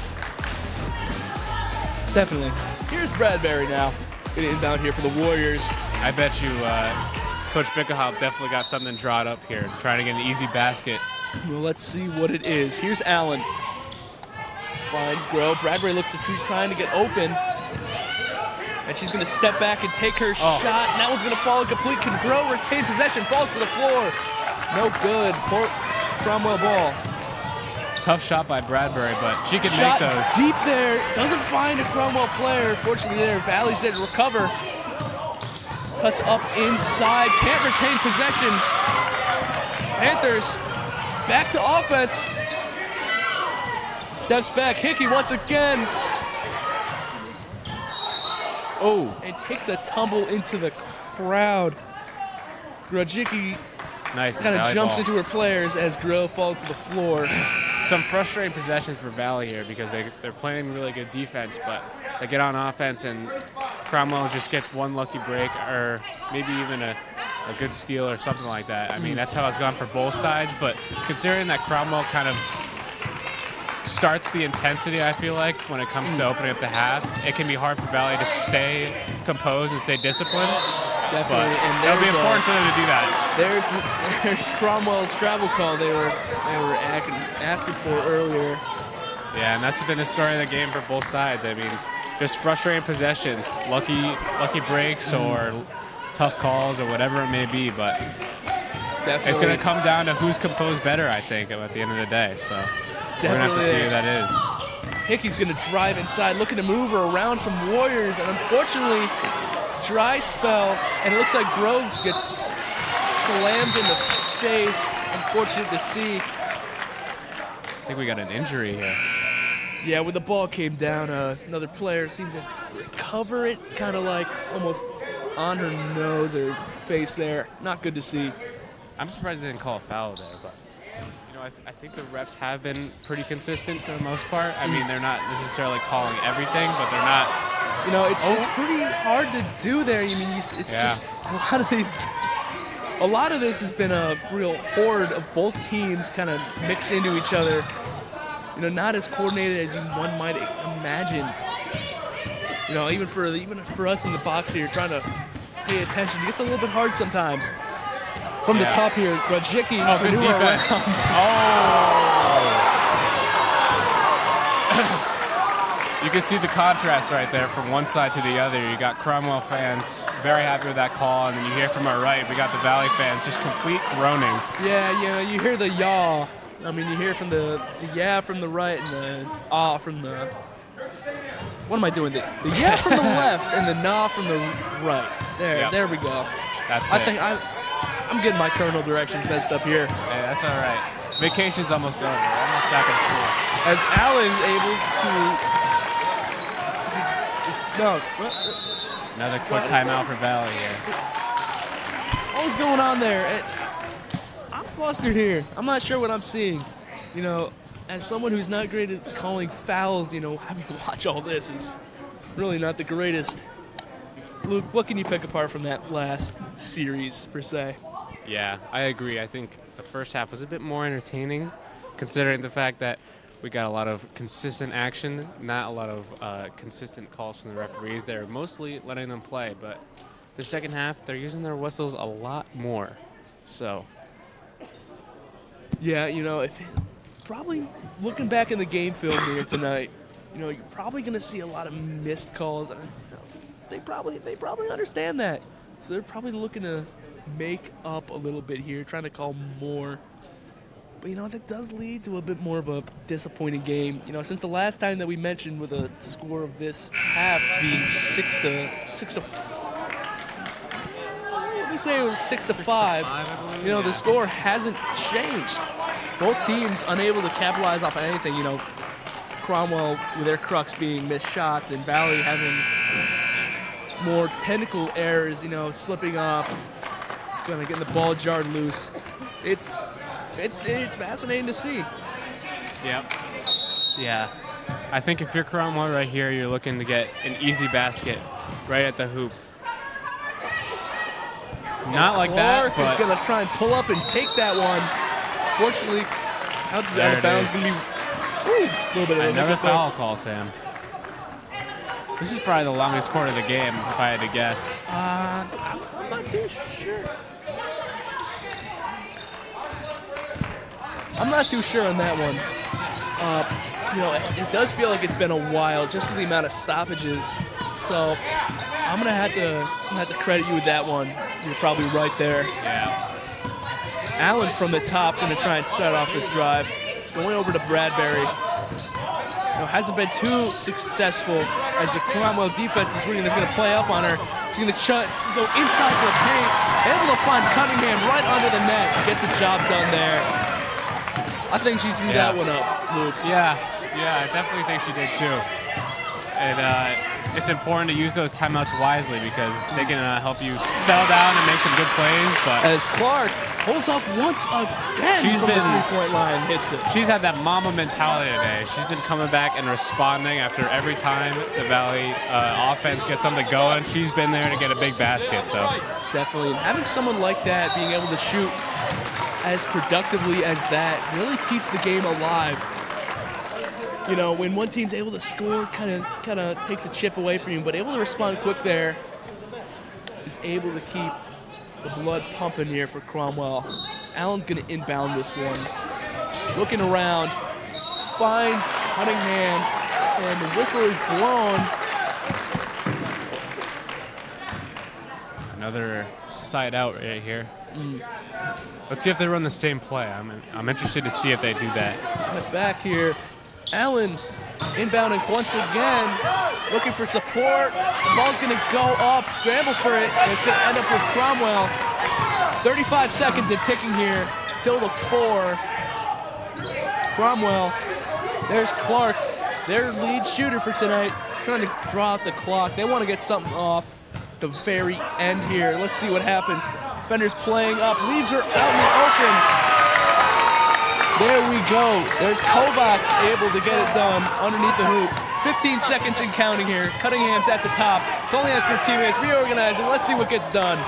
definitely. Here's Bradbury now, getting inbound here for the Warriors. I bet you Coach Mickelhop definitely got something drawn up here, trying to get an easy basket. Well, let's see what it is. Here's Allen. Finds Grow. Bradbury looks to trying to get open. And she's going to step back and take her shot. And that one's going to fall incomplete. Can Grow retain possession? Falls to the floor. No good. Cromwell ball. Tough shot by Bradbury, but she can make those. Deep there. Doesn't find a Cromwell player. Fortunately there, Valley's there to recover. Cuts up inside. Can't retain possession. Panthers back to offense. Steps back. Hickey once again. Oh, and takes a tumble into the crowd. Grajicki Nice. kind of jumps into her players as Grow falls to the floor. Some frustrating possessions for Valley here because they're playing really good defense, but they get on offense and Cromwell just gets one lucky break or maybe even a good steal or something like that. I mean, that's how it's gone for both sides, but considering that Cromwell kind of starts the intensity, I feel like, when it comes to opening up the half, it can be hard for Valley to stay composed and stay disciplined. Definitely, but and it'll be important for them to do that. There's Cromwell's travel call they were asking for earlier. Yeah, and that's been the story of the game for both sides. I mean, just frustrating possessions, lucky breaks or tough calls or whatever it may be, but Definitely. it's going to come down to who's composed better, I think, at the end of the day. So we're going to have to see who that is. Hickey's going to drive inside, looking to move her around from Warriors, and unfortunately, dry spell, and it looks like Grove gets slammed in the face. Unfortunate to see. I think we got an injury here. Yeah, when the ball came down, another player seemed to recover it, kind of like almost on her nose or face there. Not good to see. I'm surprised they didn't call a foul there, but you know, I think the refs have been pretty consistent for the most part. I mean, they're not necessarily calling everything, but they're not. You know, it's pretty hard to do there. I mean, it's just a lot of these. A lot of this has been a real horde of both teams kind of mix into each other. You know, not as coordinated as one might imagine. You know, even for us in the box here, trying to pay attention, it gets a little bit hard sometimes. From the top here, Gradzicki. Oh, good defense. You can see the contrast right there from one side to the other. You got Cromwell fans very happy with that call, and then you hear from our right, we got the Valley fans just complete groaning. Yeah, you hear the yaw. I mean, you hear from the yeah from the right and the ah from the. What am I doing? The yeah from the left and the nah from the right. There we go. That's I think I'm getting my cardinal directions messed up here. Hey, that's all right. Vacation's almost over. Almost back at school. As Allen's able to. No. Another quick timeout for Valley here. What was going on there? I'm flustered here. I'm not sure what I'm seeing. You know, as someone who's not great at calling fouls, you know, having to watch all this is really not the greatest. Luke, what can you pick apart from that last series, per se? Yeah, I agree. I think the first half was a bit more entertaining, considering the fact that we got a lot of consistent action, not a lot of consistent calls from the referees. They're mostly letting them play, but the second half, they're using their whistles a lot more. So, yeah, you know, probably looking back in the game film here tonight, you know, you're probably going to see a lot of missed calls. You know, they probably understand that, so they're probably looking to make up a little bit here, trying to call more. But, you know, that does lead to a bit more of a disappointing game. You know, since the last time that we mentioned with a score of this half being 6 to let me say it was 6 to 5. You know, the score hasn't changed. Both teams unable to capitalize off on anything. You know, Cromwell with their crux being missed shots and Valley having more technical errors, you know, slipping off, kind of getting the ball jarred loose. It's fascinating to see. Yep. Yeah. I think if you're Cromwell right here, you're looking to get an easy basket right at the hoop. Not like that, but Clark is going to try and pull up and take that one. Fortunately, bounces out of bounds. Going to be a little bit of another foul call, Sam. This is probably the longest quarter of the game, if I had to guess. I'm not too sure. I'm not too sure on that one. You know, it does feel like it's been a while, just with the amount of stoppages. So I'm gonna have to credit you with that one. You're probably right there. Yeah. Allen from the top gonna try and start off this drive. Going over to Bradbury. You know, hasn't been too successful as the Cromwell defense is really gonna play up on her. She's gonna go inside for a paint, able to find Cunningham right under the net, get the job done there. I think she drew that one up, Luke. Yeah, I definitely think she did too. And it's important to use those timeouts wisely because they can help you settle down and make some good plays. But as Clark pulls up once again from the three-point line, hits it. She's had that mama mentality today. She's been coming back and responding after every time the Valley offense gets something going. She's been there to get a big basket. So definitely, and having someone like that being able to shoot as productively as that really keeps the game alive. You know, when one team's able to score, kind of takes a chip away from you, but able to respond quick there is able to keep the blood pumping here for Cromwell. Allen's going to inbound this one. Looking around, finds Cunningham, and the whistle is blown. Another side out right here. Let's see if they run the same play. I'm interested to see if they do that. Back here, Allen inbounding once again, looking for support. The ball's going to go up, scramble for it, and it's going to end up with Cromwell. 35 seconds and ticking here till the 4. Cromwell, there's Clark, their lead shooter for tonight, trying to draw out the clock. They want to get something off at the very end here. Let's see what happens. Defender's playing up, leaves her out in the open. There we go. There's Kovacs able to get it done underneath the hoop. 15 seconds and counting here. Cunningham's at the top. Calling out to her teammates, reorganizing. Let's see what gets done.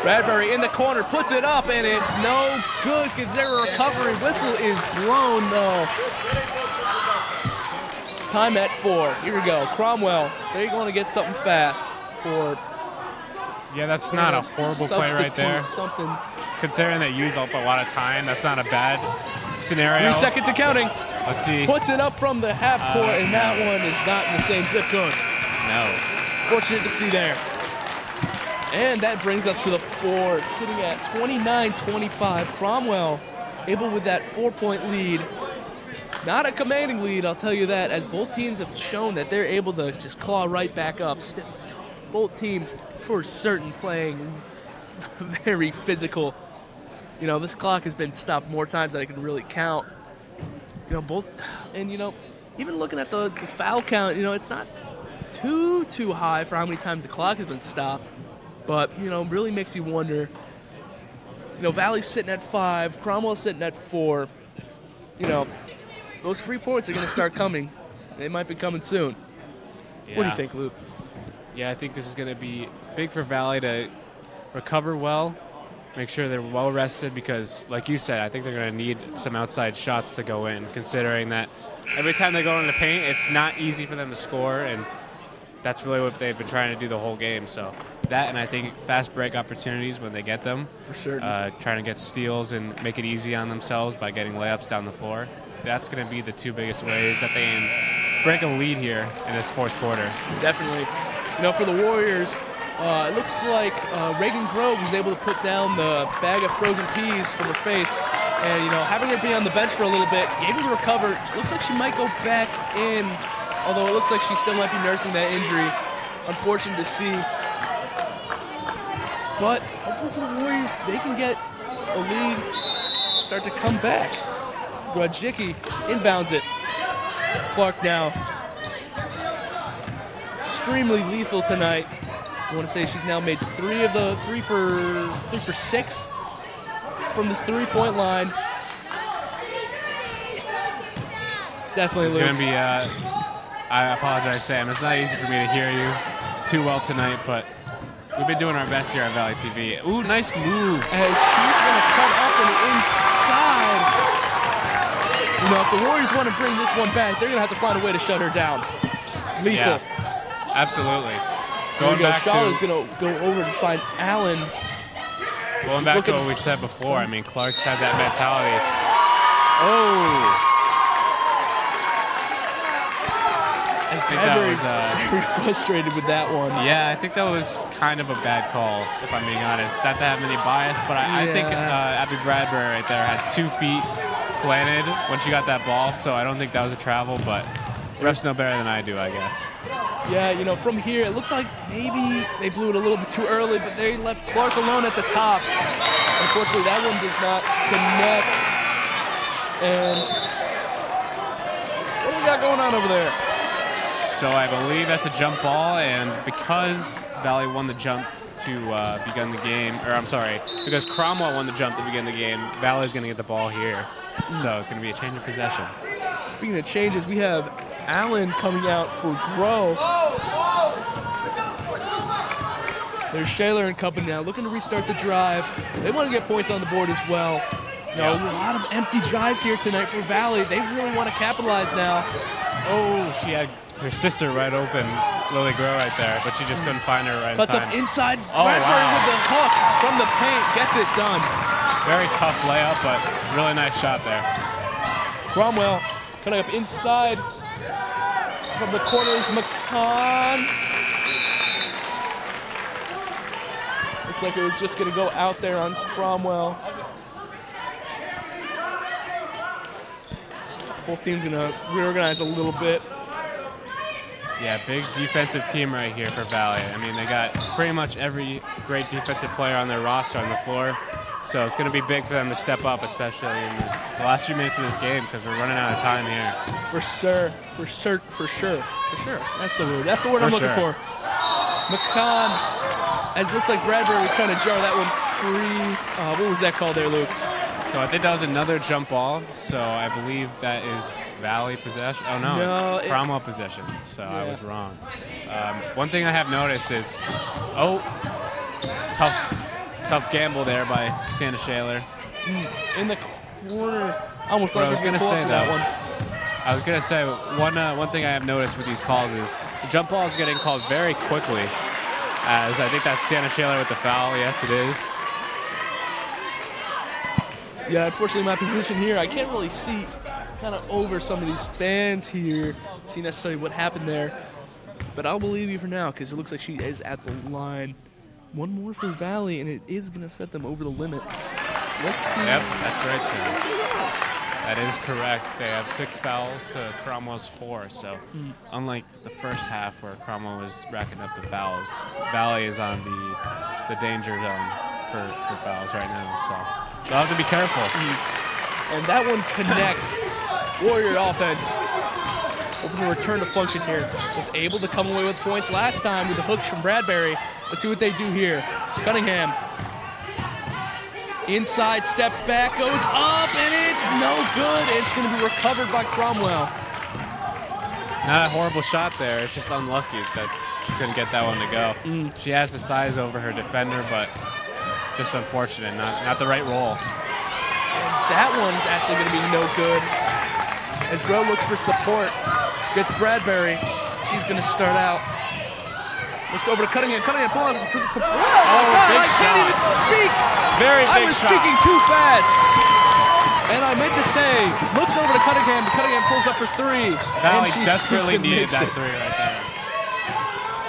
Bradbury in the corner, puts it up, and it's no good. Gets there a recovery. Whistle is blown, though. Time at 4. Here we go. Cromwell, they're going to get something fast. Or yeah, that's not a horrible play right there. Something. considering they use up a lot of time, that's not a bad scenario. 3 seconds and counting. Let's see. Puts it up from the half court, and that one is not in the same zip code. No. Fortunate to see there. And that brings us to the fourth, sitting at 29-25. Cromwell able with that 4-point lead. Not a commanding lead, I'll tell you that, as both teams have shown that they're able to just claw right back up. Both teams, for certain, playing very physical. You know, this clock has been stopped more times than I can really count. You know, both, and you know, even looking at the foul count, you know, it's not too high for how many times the clock has been stopped. But, you know, really makes you wonder. You know, Valley's sitting at 5, Cromwell's sitting at 4. You know, those free points are going to start coming. They might be coming soon. Yeah. What do you think, Luke? Yeah, I think this is going to be big for Valley to recover well, make sure they're well rested because, like you said, I think they're going to need some outside shots to go in, considering that every time they go in the paint, it's not easy for them to score, and that's really what they've been trying to do the whole game. So that, and I think fast break opportunities when they get them. For sure. Trying to get steals and make it easy on themselves by getting layups down the floor. That's going to be the 2 biggest ways that they can break a lead here in this 4th quarter. Definitely. You know, for the Warriors, it looks like Reagan Grove was able to put down the bag of frozen peas from her face. And, you know, having her be on the bench for a little bit, able to recover. Looks like she might go back in, although it looks like she still might be nursing that injury. Unfortunate to see. But hopefully for the Warriors, they can get a lead, start to come back. Grudjicki inbounds it. Clark now extremely lethal tonight. I want to say she's now made 3 for 6 from the 3-point line. Definitely. It's going to be. I apologize, Sam. It's not easy for me to hear you too well tonight, but we've been doing our best here on Valley TV. Ooh, nice move. As she's going to cut up and inside. You know, if the Warriors want to bring this one back, they're going to have to find a way to shut her down. Lethal. Yeah, absolutely. Going back Charlotte's going to go over to find Allen. Going back to what we said before, I mean, Clark's had that mentality. Oh. I think that was very frustrated with that one. Yeah, I think that was kind of a bad call, if I'm being honest. Not to have any bias, but I think Abby Bradbury right there had 2 feet planted when she got that ball, so I don't think that was a travel, but refs know better than I do, I guess. Yeah, you know, from here, it looked like maybe they blew it a little bit too early, but they left Clark alone at the top. Unfortunately, that one does not connect. And what do we got going on over there? So I believe that's a jump ball, and because Valley won the jump to begin the game, or I'm sorry, because Cromwell won the jump to begin the game, Valley's going to get the ball here. So it's going to be a change of possession. Speaking of changes, we have Allen coming out for Grove. There's Shaler and company now looking to restart the drive. They want to get points on the board as well. You know, a lot of empty drives here tonight for Valley. They really want to capitalize now. Oh, she had her sister right open, Lily Grow right there, but she just couldn't find her right in Cuts time. up inside. Oh, Bradbury wow. with the hook from the paint. Gets it done. Very tough layup, but really nice shot there. Cromwell cutting up inside from the corners. McCann. Looks like it was just going to go out there on Cromwell. Both teams going to reorganize a little bit. Yeah, big defensive team right here for Valley. I mean, they got pretty much every great defensive player on their roster on the floor. So it's going to be big for them to step up, especially in the last few minutes of this game because we're running out of time here. For sure. That's the word. That's the word I'm looking for. McCann, as it looks like Bradbury was trying to jar that one free. What was that called there, Luke? So I think that was another jump ball. So I believe that is Valley possession. Oh, no it's Cromwell possession. So I was wrong. One thing I have noticed is, tough gamble there by Santa Shaler. In the corner. Almost like I was going to say that one. I was going to say one thing I have noticed with these calls is the jump ball is getting called very quickly. As I think that's Santa Shaler with the foul. Yes, it is. Yeah, unfortunately, my position here, I can't really see kind of over some of these fans here, see necessarily what happened there. But I'll believe you for now because it looks like she is at the line. One more for Valley, and it is going to set them over the limit. Let's see. Yep, that's right, Sam. That is correct. They have 6 fouls to Cromwell's 4. So unlike the first half where Cromwell was racking up the fouls, Valley is on the danger zone for fouls right now. So they'll have to be careful. And that one connects. Warrior offense. Hoping to return to function here. Was able to come away with points last time with the hooks from Bradbury. Let's see what they do here. Cunningham. Inside, steps back, goes up, and it's no good. It's going to be recovered by Cromwell. Not a horrible shot there. It's just unlucky that she couldn't get that one to go. She has the size over her defender, but just unfortunate. Not the right roll. And that one's actually going to be no good. As Grow looks for support, gets Bradbury. She's going to start out. Looks over to Cunningham. Cunningham, pull on. Oh, big I can't shot. even speak. Very big shot. I was speaking too fast. And I meant to say, looks over to Cunningham. Cunningham pulls up for 3. Valley and she desperately swings and needed makes that it. 3 right there.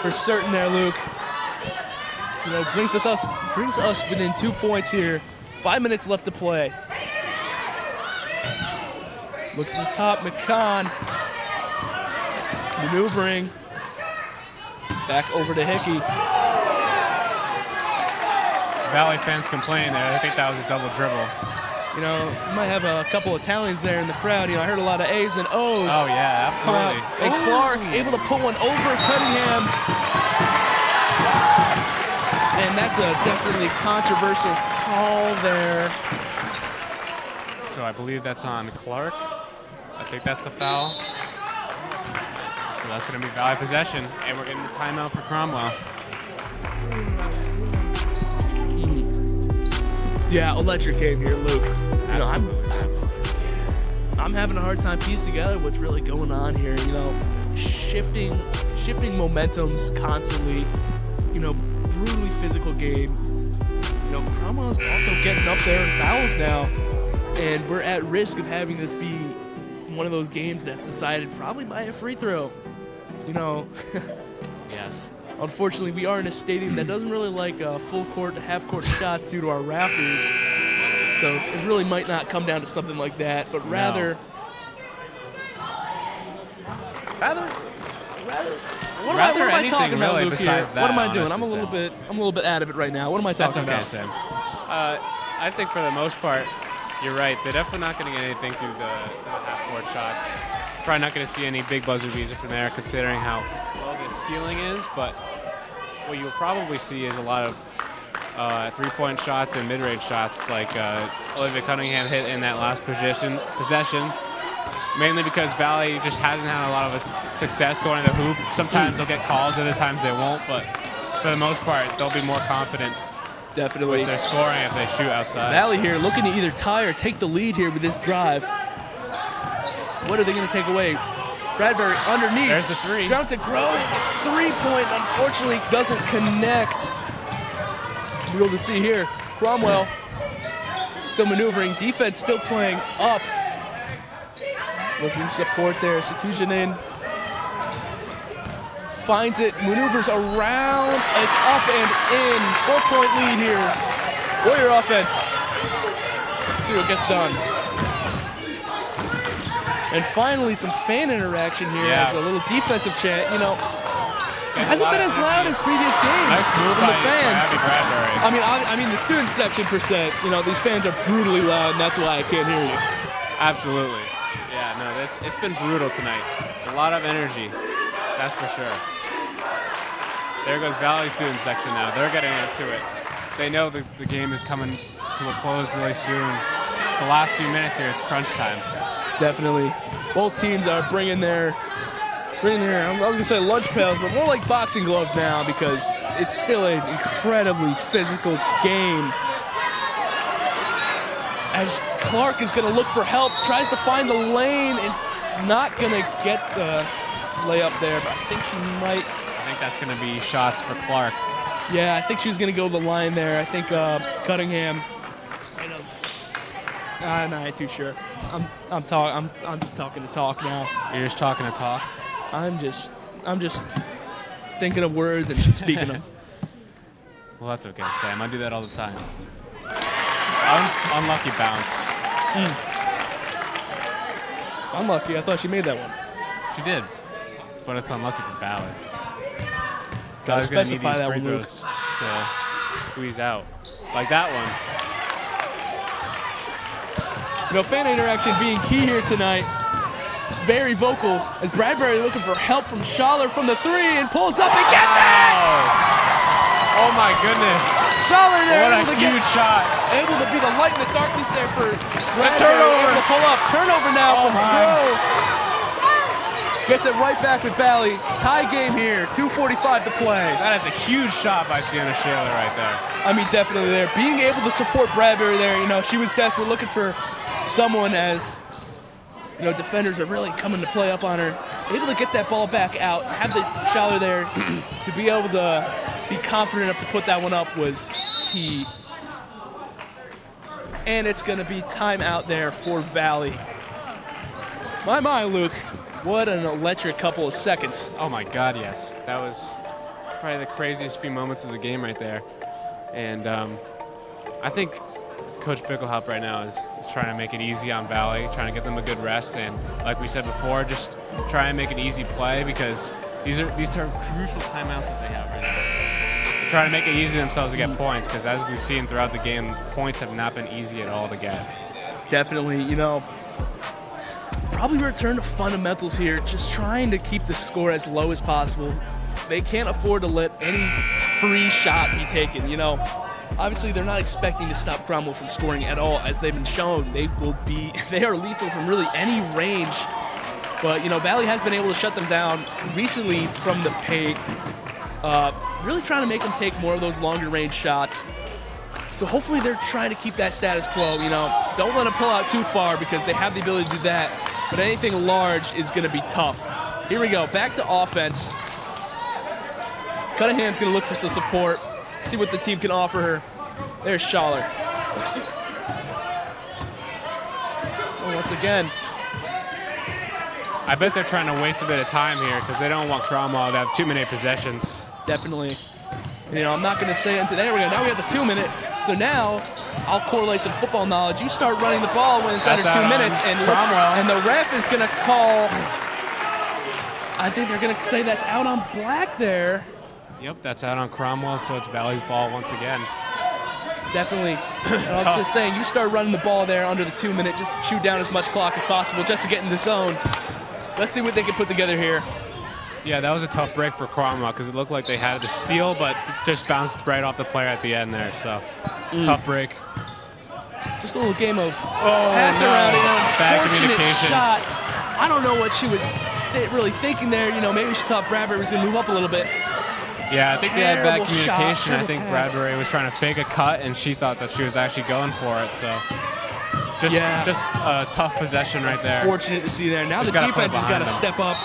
For certain there, Luke. You know, brings us within 2 points here. 5 minutes left to play. Look to the top, McCann. Maneuvering. Back over to Hickey. Valley fans complaining there. I think that was a double dribble. You know, you might have a couple Italians there in the crowd. You know, I heard a lot of A's and O's. Oh, yeah, come out. absolutely. And Clark able to put one over Cunningham. And that's a definitely controversial call there. So I believe that's on Clark. I think that's the foul. So that's going to be Valley possession, and we're getting the timeout for Cromwell. Yeah, electric game here, Luke. You know, Absolutely. I'm having a hard time piecing together what's really going on here. You know, shifting momentums constantly. You know, brutally physical game. You know, Cromwell's also getting up there in fouls now, and we're at risk of having this be one of those games that's decided probably by a free throw. You know, Yes. unfortunately, we are in a stadium that doesn't really like full court to half court shots due to our rafters. So it really might not come down to something like that, but rather. What am I anything talking about, really Luke, besides here? that, What am I doing? honestly, I'm a little bit out of it right now. What am I That's talking okay, about? Sam. I think for the most part, you're right. They're definitely not going to get anything through the half-court shots. Probably not going to see any big buzzer beater from there, considering how low the ceiling is. But what you'll probably see is a lot of three-point shots and mid-range shots, like Olivia Cunningham hit in that last possession. Mainly because Valley just hasn't had a lot of success going to the hoop. Sometimes they'll get calls, other times they won't. But for the most part, they'll be more confident. Definitely. With their scoring if they shoot outside. Valley here looking to either tie or take the lead here with this drive. What are they going to take away? Bradbury underneath. There's the 3. Down to Grove. The 3-point unfortunately doesn't connect. Real to see here. Cromwell still maneuvering. Defense still playing up. Looking support there. Sakujanin finds it, maneuvers around. It's up and in. 4-point lead here. Warrior offense. Let's see what gets done. And finally, some fan interaction here as a little defensive chant. You know, it hasn't been as loud as previous games Nice move from by the fans. Abby Bradbury. I mean, the student section %. You know, these fans are brutally loud, and that's why I can't hear you. Absolutely. Yeah, no, it's been brutal tonight. A lot of energy, that's for sure. There goes Valley student section now. They're getting into it. They know the game is coming to a close really soon. The last few minutes here, it's crunch time. Definitely. Both teams are bringing their, I was going to say lunch pails, but more like boxing gloves now because it's still an incredibly physical game. As Clark is going to look for help, tries to find the lane, and not going to get the layup there, but I think she might. I think that's going to be shots for Clark. Yeah, I think she was going to go to the line there. I think Cunningham kind of I'm not too sure. I'm just talking to talk now. You're just talking to talk? I'm just thinking of words and speaking them. Well, that's okay, Sam. I do that all the time. Unlucky bounce. Unlucky. I thought she made that one. She did. But it's unlucky for Valley. Gotta Valley's going to need specify these that free one, Luke. throws to squeeze out. Like that one. Fan interaction being key here tonight. Very vocal as Bradbury looking for help from Schaller from the three and pulls up and gets it! Oh my goodness. Schaller there, What a huge shot. able to be the light in the darkness there for Bradbury. turnover. Able to pull up. Turnover now from Grove. Gets it right back with Valley. Tie game here. 2:45 to play. That is a huge shot by Sienna Shaler right there. I mean, definitely there. Being able to support Bradbury there, she was desperate, looking for someone as, defenders are really coming to play up on her. Able to get that ball back out, have the Schaller there to be able to be confident enough to put that one up was key. And it's going to be timeout there for Valley. My, Luke. What an electric couple of seconds. Oh my God, yes. That was probably the craziest few moments of the game right there. And I think Coach Bickelhaupt right now is trying to make it easy on Valley, trying to get them a good rest. And like we said before, just try and make an easy play because these are crucial timeouts that they have right now. They're trying to make it easy themselves to get points because as we've seen throughout the game, points have not been easy at all to get. Definitely, probably return to fundamentals here, just trying to keep the score as low as possible. They can't afford to let any free shot be taken, Obviously, they're not expecting to stop Cromwell from scoring at all, as they've been shown. They are lethal from really any range. But, Valley has been able to shut them down recently from the paint, really trying to make them take more of those longer range shots. So hopefully they're trying to keep that status quo, Don't let them pull out too far because they have the ability to do that. But anything large is going to be tough. Here we go, back to offense. Cunningham's going to look for some support, see what the team can offer her. There's Schaller. Once again. I bet they're trying to waste a bit of time here because they don't want Cromwell to have too many possessions. Definitely. I'm not going to say until there we go. Now we have the 2 minute. So now I'll correlate some football knowledge. You start running the ball when it's under 2 minutes, and the ref is going to call. I think they're going to say that's out on Black there. Yep, that's out on Cromwell, so it's Valley's ball once again. Definitely. And I was just saying, you start running the ball there under the 2 minute, just to chew down as much clock as possible, just to get in the zone. Let's see what they can put together here. Yeah, that was a tough break for Cromwell because it looked like they had the steal, but just bounced right off the player at the end there. So, tough break. Just a little game of pass around. Bad Unfortunate communication. shot. I don't know what she was really thinking there. Maybe she thought Bradbury was going to move up a little bit. Yeah, I think they had bad Terrible shot, communication. I think terrible pass. Bradbury was trying to fake a cut, and she thought that she was actually going for it. So, just a tough possession right there. Fortunate to see there. Now Just the gotta put it defense has got to behind them. step up.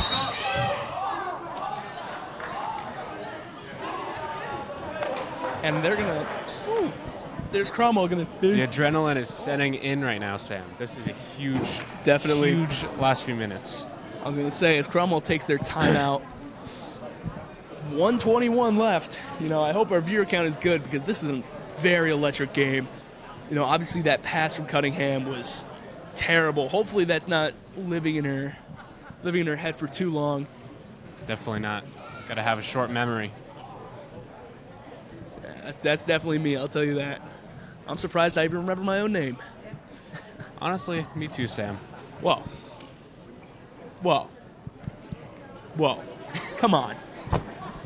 And they're going to, there's Cromwell going to. The adrenaline is setting in right now, Sam. This is a huge last few minutes. I was going to say, as Cromwell takes their timeout, 1:21 left. I hope our viewer count is good because this is a very electric game. Obviously that pass from Cunningham was terrible. Hopefully that's not living in her head for too long. Definitely not. Got to have a short memory. Yeah, that's definitely me, I'll tell you that. I'm surprised I even remember my own name. Honestly, me too, Sam. Whoa. Come on.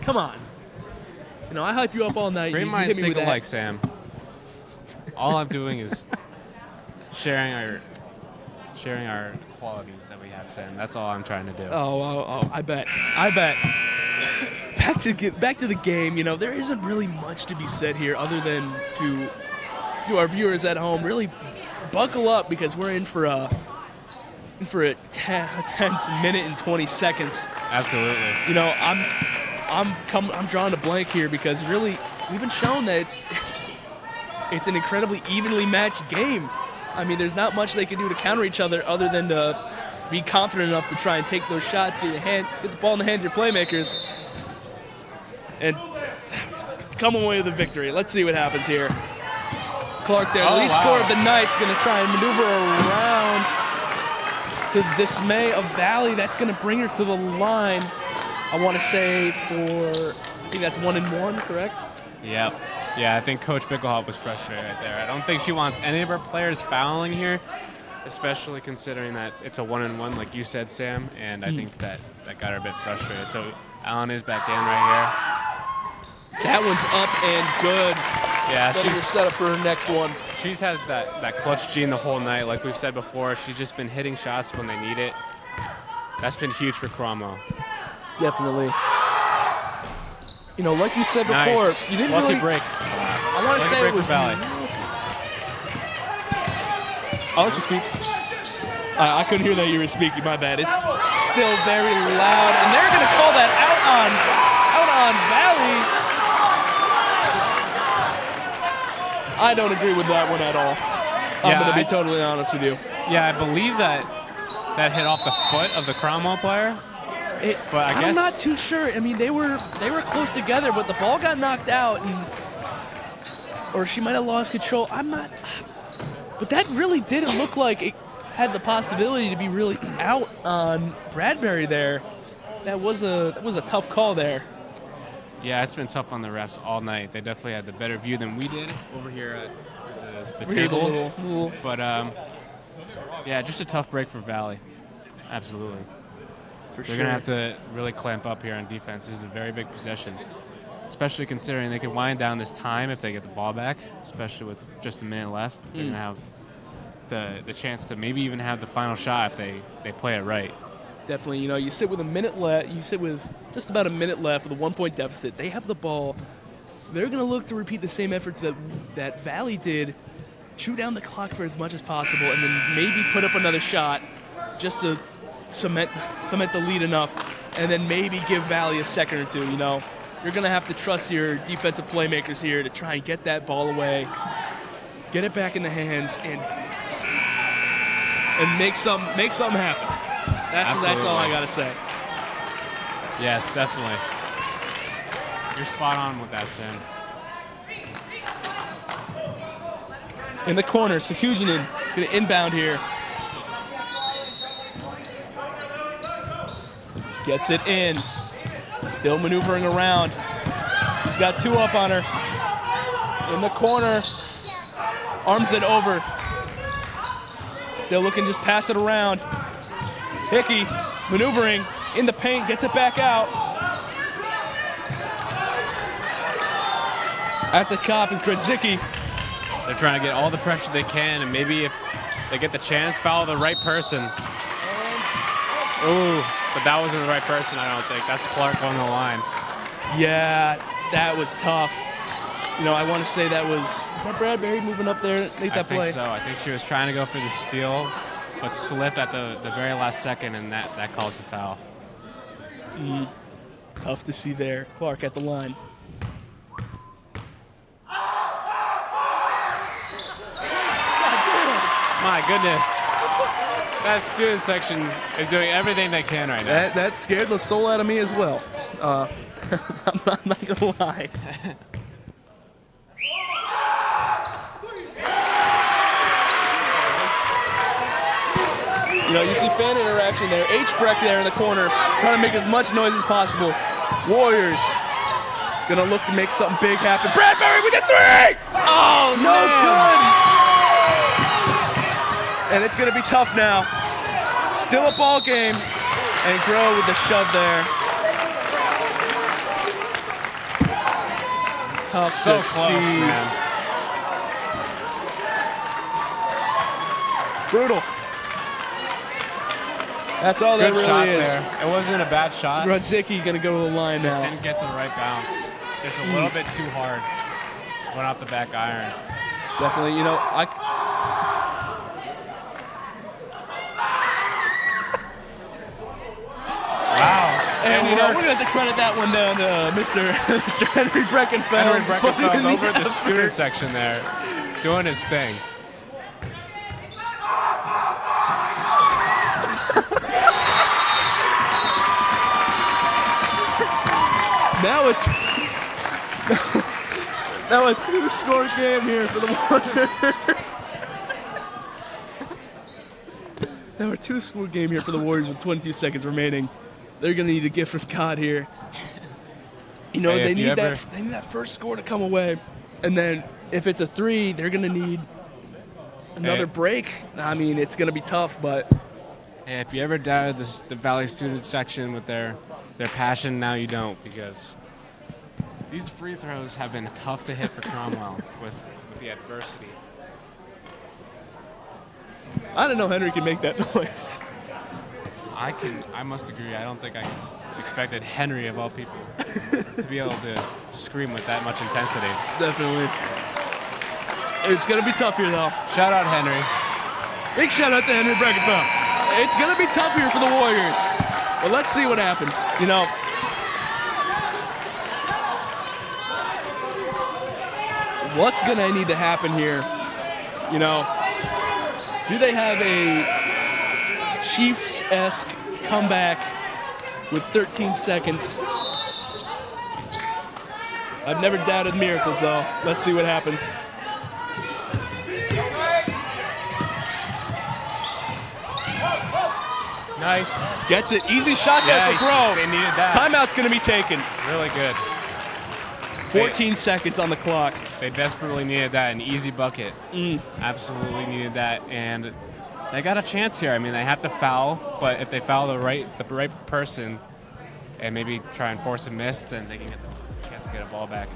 I hype you up all night. Great You minds hit me think with that. alike, Sam. All I'm doing is sharing our qualities that we have, Sam. That's all I'm trying to do. Oh, I bet. Back to the game. There isn't really much to be said here other than to our viewers at home, really buckle up because we're in for a tense minute and 20 seconds. Absolutely. I'm drawing a blank here because really we've been shown that it's an incredibly evenly matched game. I mean, there's not much they can do to counter each other than to be confident enough to try and take those shots, get the ball in the hands of your playmakers, and come away with a victory. Let's see what happens here. Clark, their lead scorer of the night, is going to try and maneuver around to the dismay of Valley. That's going to bring her to the line. I want to say I think that's 1-1, correct? Yep. Yeah, I think Coach Bickelhop was frustrated right there. I don't think she wants any of her players fouling here, especially considering that it's a 1-1, like you said, Sam, and I think that got her a bit frustrated. So Allen is back in right here. That one's up and good. Yeah, she's set up for her next one. She's had that clutch gene the whole night. Like we've said before, she's just been hitting shots when they need it. That's been huge for Cromwell. Definitely. You know, like you said before, nice. You didn't Lucky really break. I want to say it was Valley. I'll let you speak. I couldn't hear that you were speaking. My bad. It's still very loud, and they're going to call that out on Valley. I don't agree with that one at all. I'm going to be totally honest with you. Yeah, I believe that hit off the foot of the Cromwell player. But I guess I'm not too sure. I mean, they were close together, but the ball got knocked out, or she might have lost control. I'm not. But that really didn't look like it had the possibility to be really out on Bradbury there. That was a tough call there. Yeah, it's been tough on the refs all night. They definitely had the better view than we did over here at the table. But yeah, just a tough break for Valley. Absolutely. They're going to have to really clamp up here on defense. This is a very big possession, especially considering they could wind down this time if they get the ball back, especially with just a minute left. They're going to have the chance to maybe even have the final shot if they play it right. Definitely. You know, you sit with a minute left. You sit with just about a minute left with a 1-point deficit. They have the ball. They're going to look to repeat the same efforts that Valley did, chew down the clock for as much as possible, and then maybe put up another shot just to cement the lead enough, and then maybe give Valley a second or two. You know, you're going to have to trust your defensive playmakers here to try and get that ball away, get it back in the hands, and make something happen. That's all I got to say. Yes, definitely. You're spot on with that, Sam. In the corner, Sakujinin going to inbound here. Gets it in. Still maneuvering around. He's got two up on her. In the corner. Arms it over. Still looking, just pass it around. Hickey maneuvering in the paint, gets it back out. At the top is Gradzicki. They're trying to get all the pressure they can, and maybe if they get the chance, foul the right person. Ooh, but that wasn't the right person, I don't think. That's Clark on the line. Yeah, that was tough. You know, I want to say that was that Bradbury moving up there, make that play? I think so. I think she was trying to go for the steal, but slipped at the very last second, and that caused the foul. Tough to see there. Clark at the line. My goodness. That student section is doing everything they can right now. That scared the soul out of me as well. I'm not going to lie. You know, you see fan interaction there. H-Breck there in the corner, trying to make as much noise as possible. Warriors gonna look to make something big happen. Bradbury with a three! Oh, no good! And it's gonna be tough now. Still a ball game. And Groh with the shove there. Tough so to close, see. Man. Brutal. That's all Good that shot really is. there. It wasn't a bad shot. Gradzicki gonna go to the line Just now. didn't get the right bounce. Just a little bit too hard. Went off the back iron. Definitely, you know, Wow. and you know, we're gonna have to credit that one down to Mr. Henry Breckenfeld. Henry Breckenfeld over the student section there, doing his thing. Now a two-score game here for the Warriors. Now a two-score game here for the Warriors with 22 seconds remaining. They're going to need a gift from God here. You know, Hey, they need that first score to come away. And then if it's a 3, they're going to need another break. I mean, it's going to be tough, but... Hey, if you ever doubted the Valley student section with their passion, now you don't, because these free throws have been tough to hit for Cromwell with the adversity. I didn't know Henry could make that noise. I must agree. I don't think I expected Henry, of all people, to be able to scream with that much intensity. Definitely. It's going to be tough here, though. Shout out Henry. Big shout out to Henry Breckenfeld. It's going to be tough here for the Warriors. But let's see what happens. You know, what's going to need to happen here? You know, do they have a Chiefs-esque comeback with 13 seconds? I've never doubted miracles, though. Let's see what happens. Nice. Gets it. Easy shot there for Grove. They needed that. Timeout's going to be taken. Really good. 14 seconds on the clock. They desperately needed that, an easy bucket. Absolutely needed that, and they got a chance here. I mean, they have to foul, but if they foul the right person and maybe try and force a miss, then they can get the chance to get a ball back.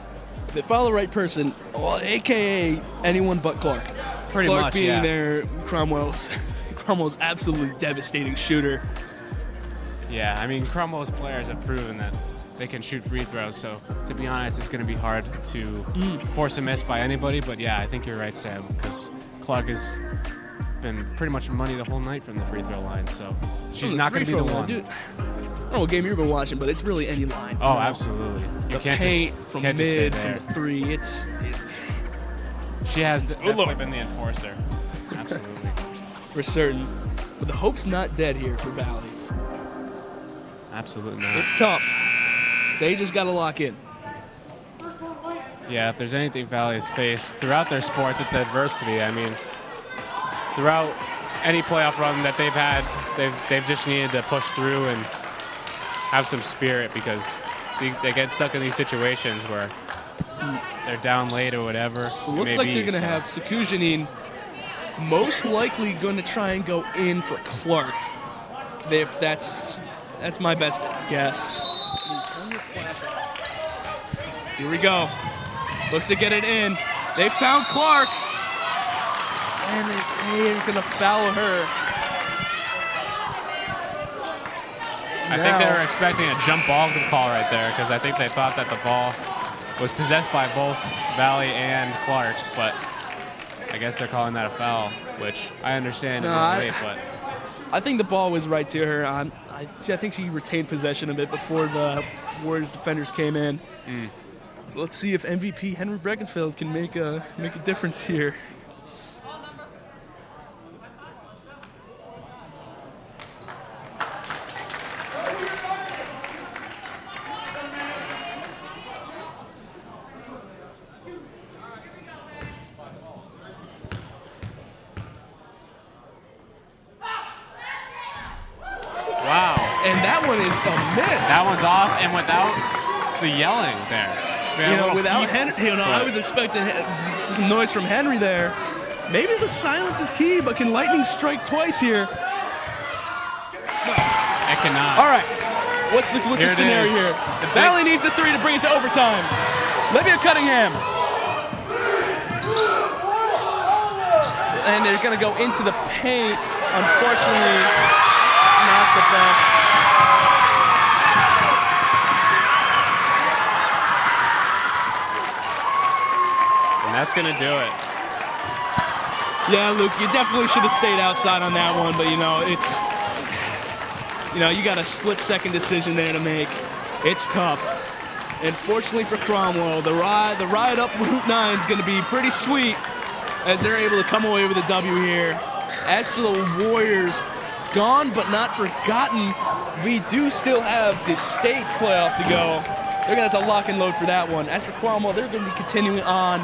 If they foul the right person, well, a.k.a. anyone but Clark. Pretty Clark much, being yeah. their Cromwell's absolutely devastating shooter. Yeah, I mean, Cromwell's players have proven that they can shoot free throws, so to be honest, it's going to be hard to force a miss by anybody, but yeah, I think you're right, Sam, because Clark has been pretty much money the whole night from the free throw line, so she's not going to be the one. Dude, I don't know what game you've been watching, but it's really any line. Oh, absolutely. You The can't paint just, from can't just stay mid, there. from the three, She has definitely been the enforcer. Absolutely. for certain. But the hope's not dead here for Valley. Absolutely not. It's tough. They just got to lock in. Yeah, if there's anything Valley has faced throughout their sports, it's adversity. I mean, throughout any playoff run that they've had, they've just needed to push through and have some spirit, because they get stuck in these situations where they're down late or whatever. So it looks like they're going to have Sekou Janine most likely going to try and go in for Clark. If that's my best guess. Here we go. Looks to get it in. They found Clark. And they are going to foul her. I think they were expecting a jump ball call right there, because I think they thought that the ball was possessed by both Valley and Clark, but I guess they're calling that a foul, which I understand it was late, but... I think the ball was right to her. I think she retained possession of it before the Warriors defenders came in. So let's see if MVP Henry Breckenfeld can make a difference here. Wow. And that one is a miss. That one's off, and without the yelling there. Without Henry, I was expecting some noise from Henry there. Maybe the silence is key, but can lightning strike twice here? It cannot. All right. What's the scenario here? Valley needs a 3 to bring it to overtime. Livia Cunningham. And they're going to go into the paint. Unfortunately, not the best. And that's going to do it. Yeah, Luke, you definitely should have stayed outside on that one, but you got a split-second decision there to make. It's tough. And fortunately for Cromwell, the ride up Route 9 is going to be pretty sweet as they're able to come away with a W here. As for the Warriors, gone but not forgotten, we do still have the State's playoff to go. they're going to have to lock and load for that one. As for Cromwell, they're going to be continuing on.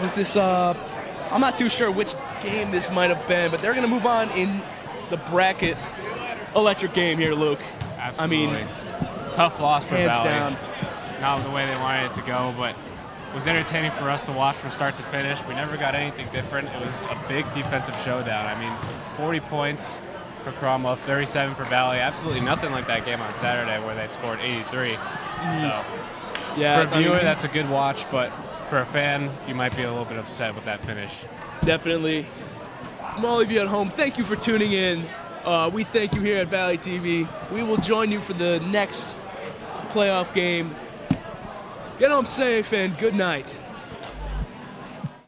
Was this? I'm not too sure which game this might have been, but they're going to move on in the bracket. Electric game here, Luke. Absolutely. I mean, tough loss for hands Valley. down. Not the way they wanted it to go, but it was entertaining for us to watch from start to finish. We never got anything different. It was a big defensive showdown. I mean, 40 points for Cromwell, 37 for Valley. Absolutely nothing like that game on Saturday where they scored 83. So, Yeah, for a viewer, that's a good watch, but for a fan, you might be a little bit upset with that finish. Definitely. From all of you at home, thank you for tuning in. We thank you here at Valley TV. We will join you for the next playoff game. Get home safe and good night.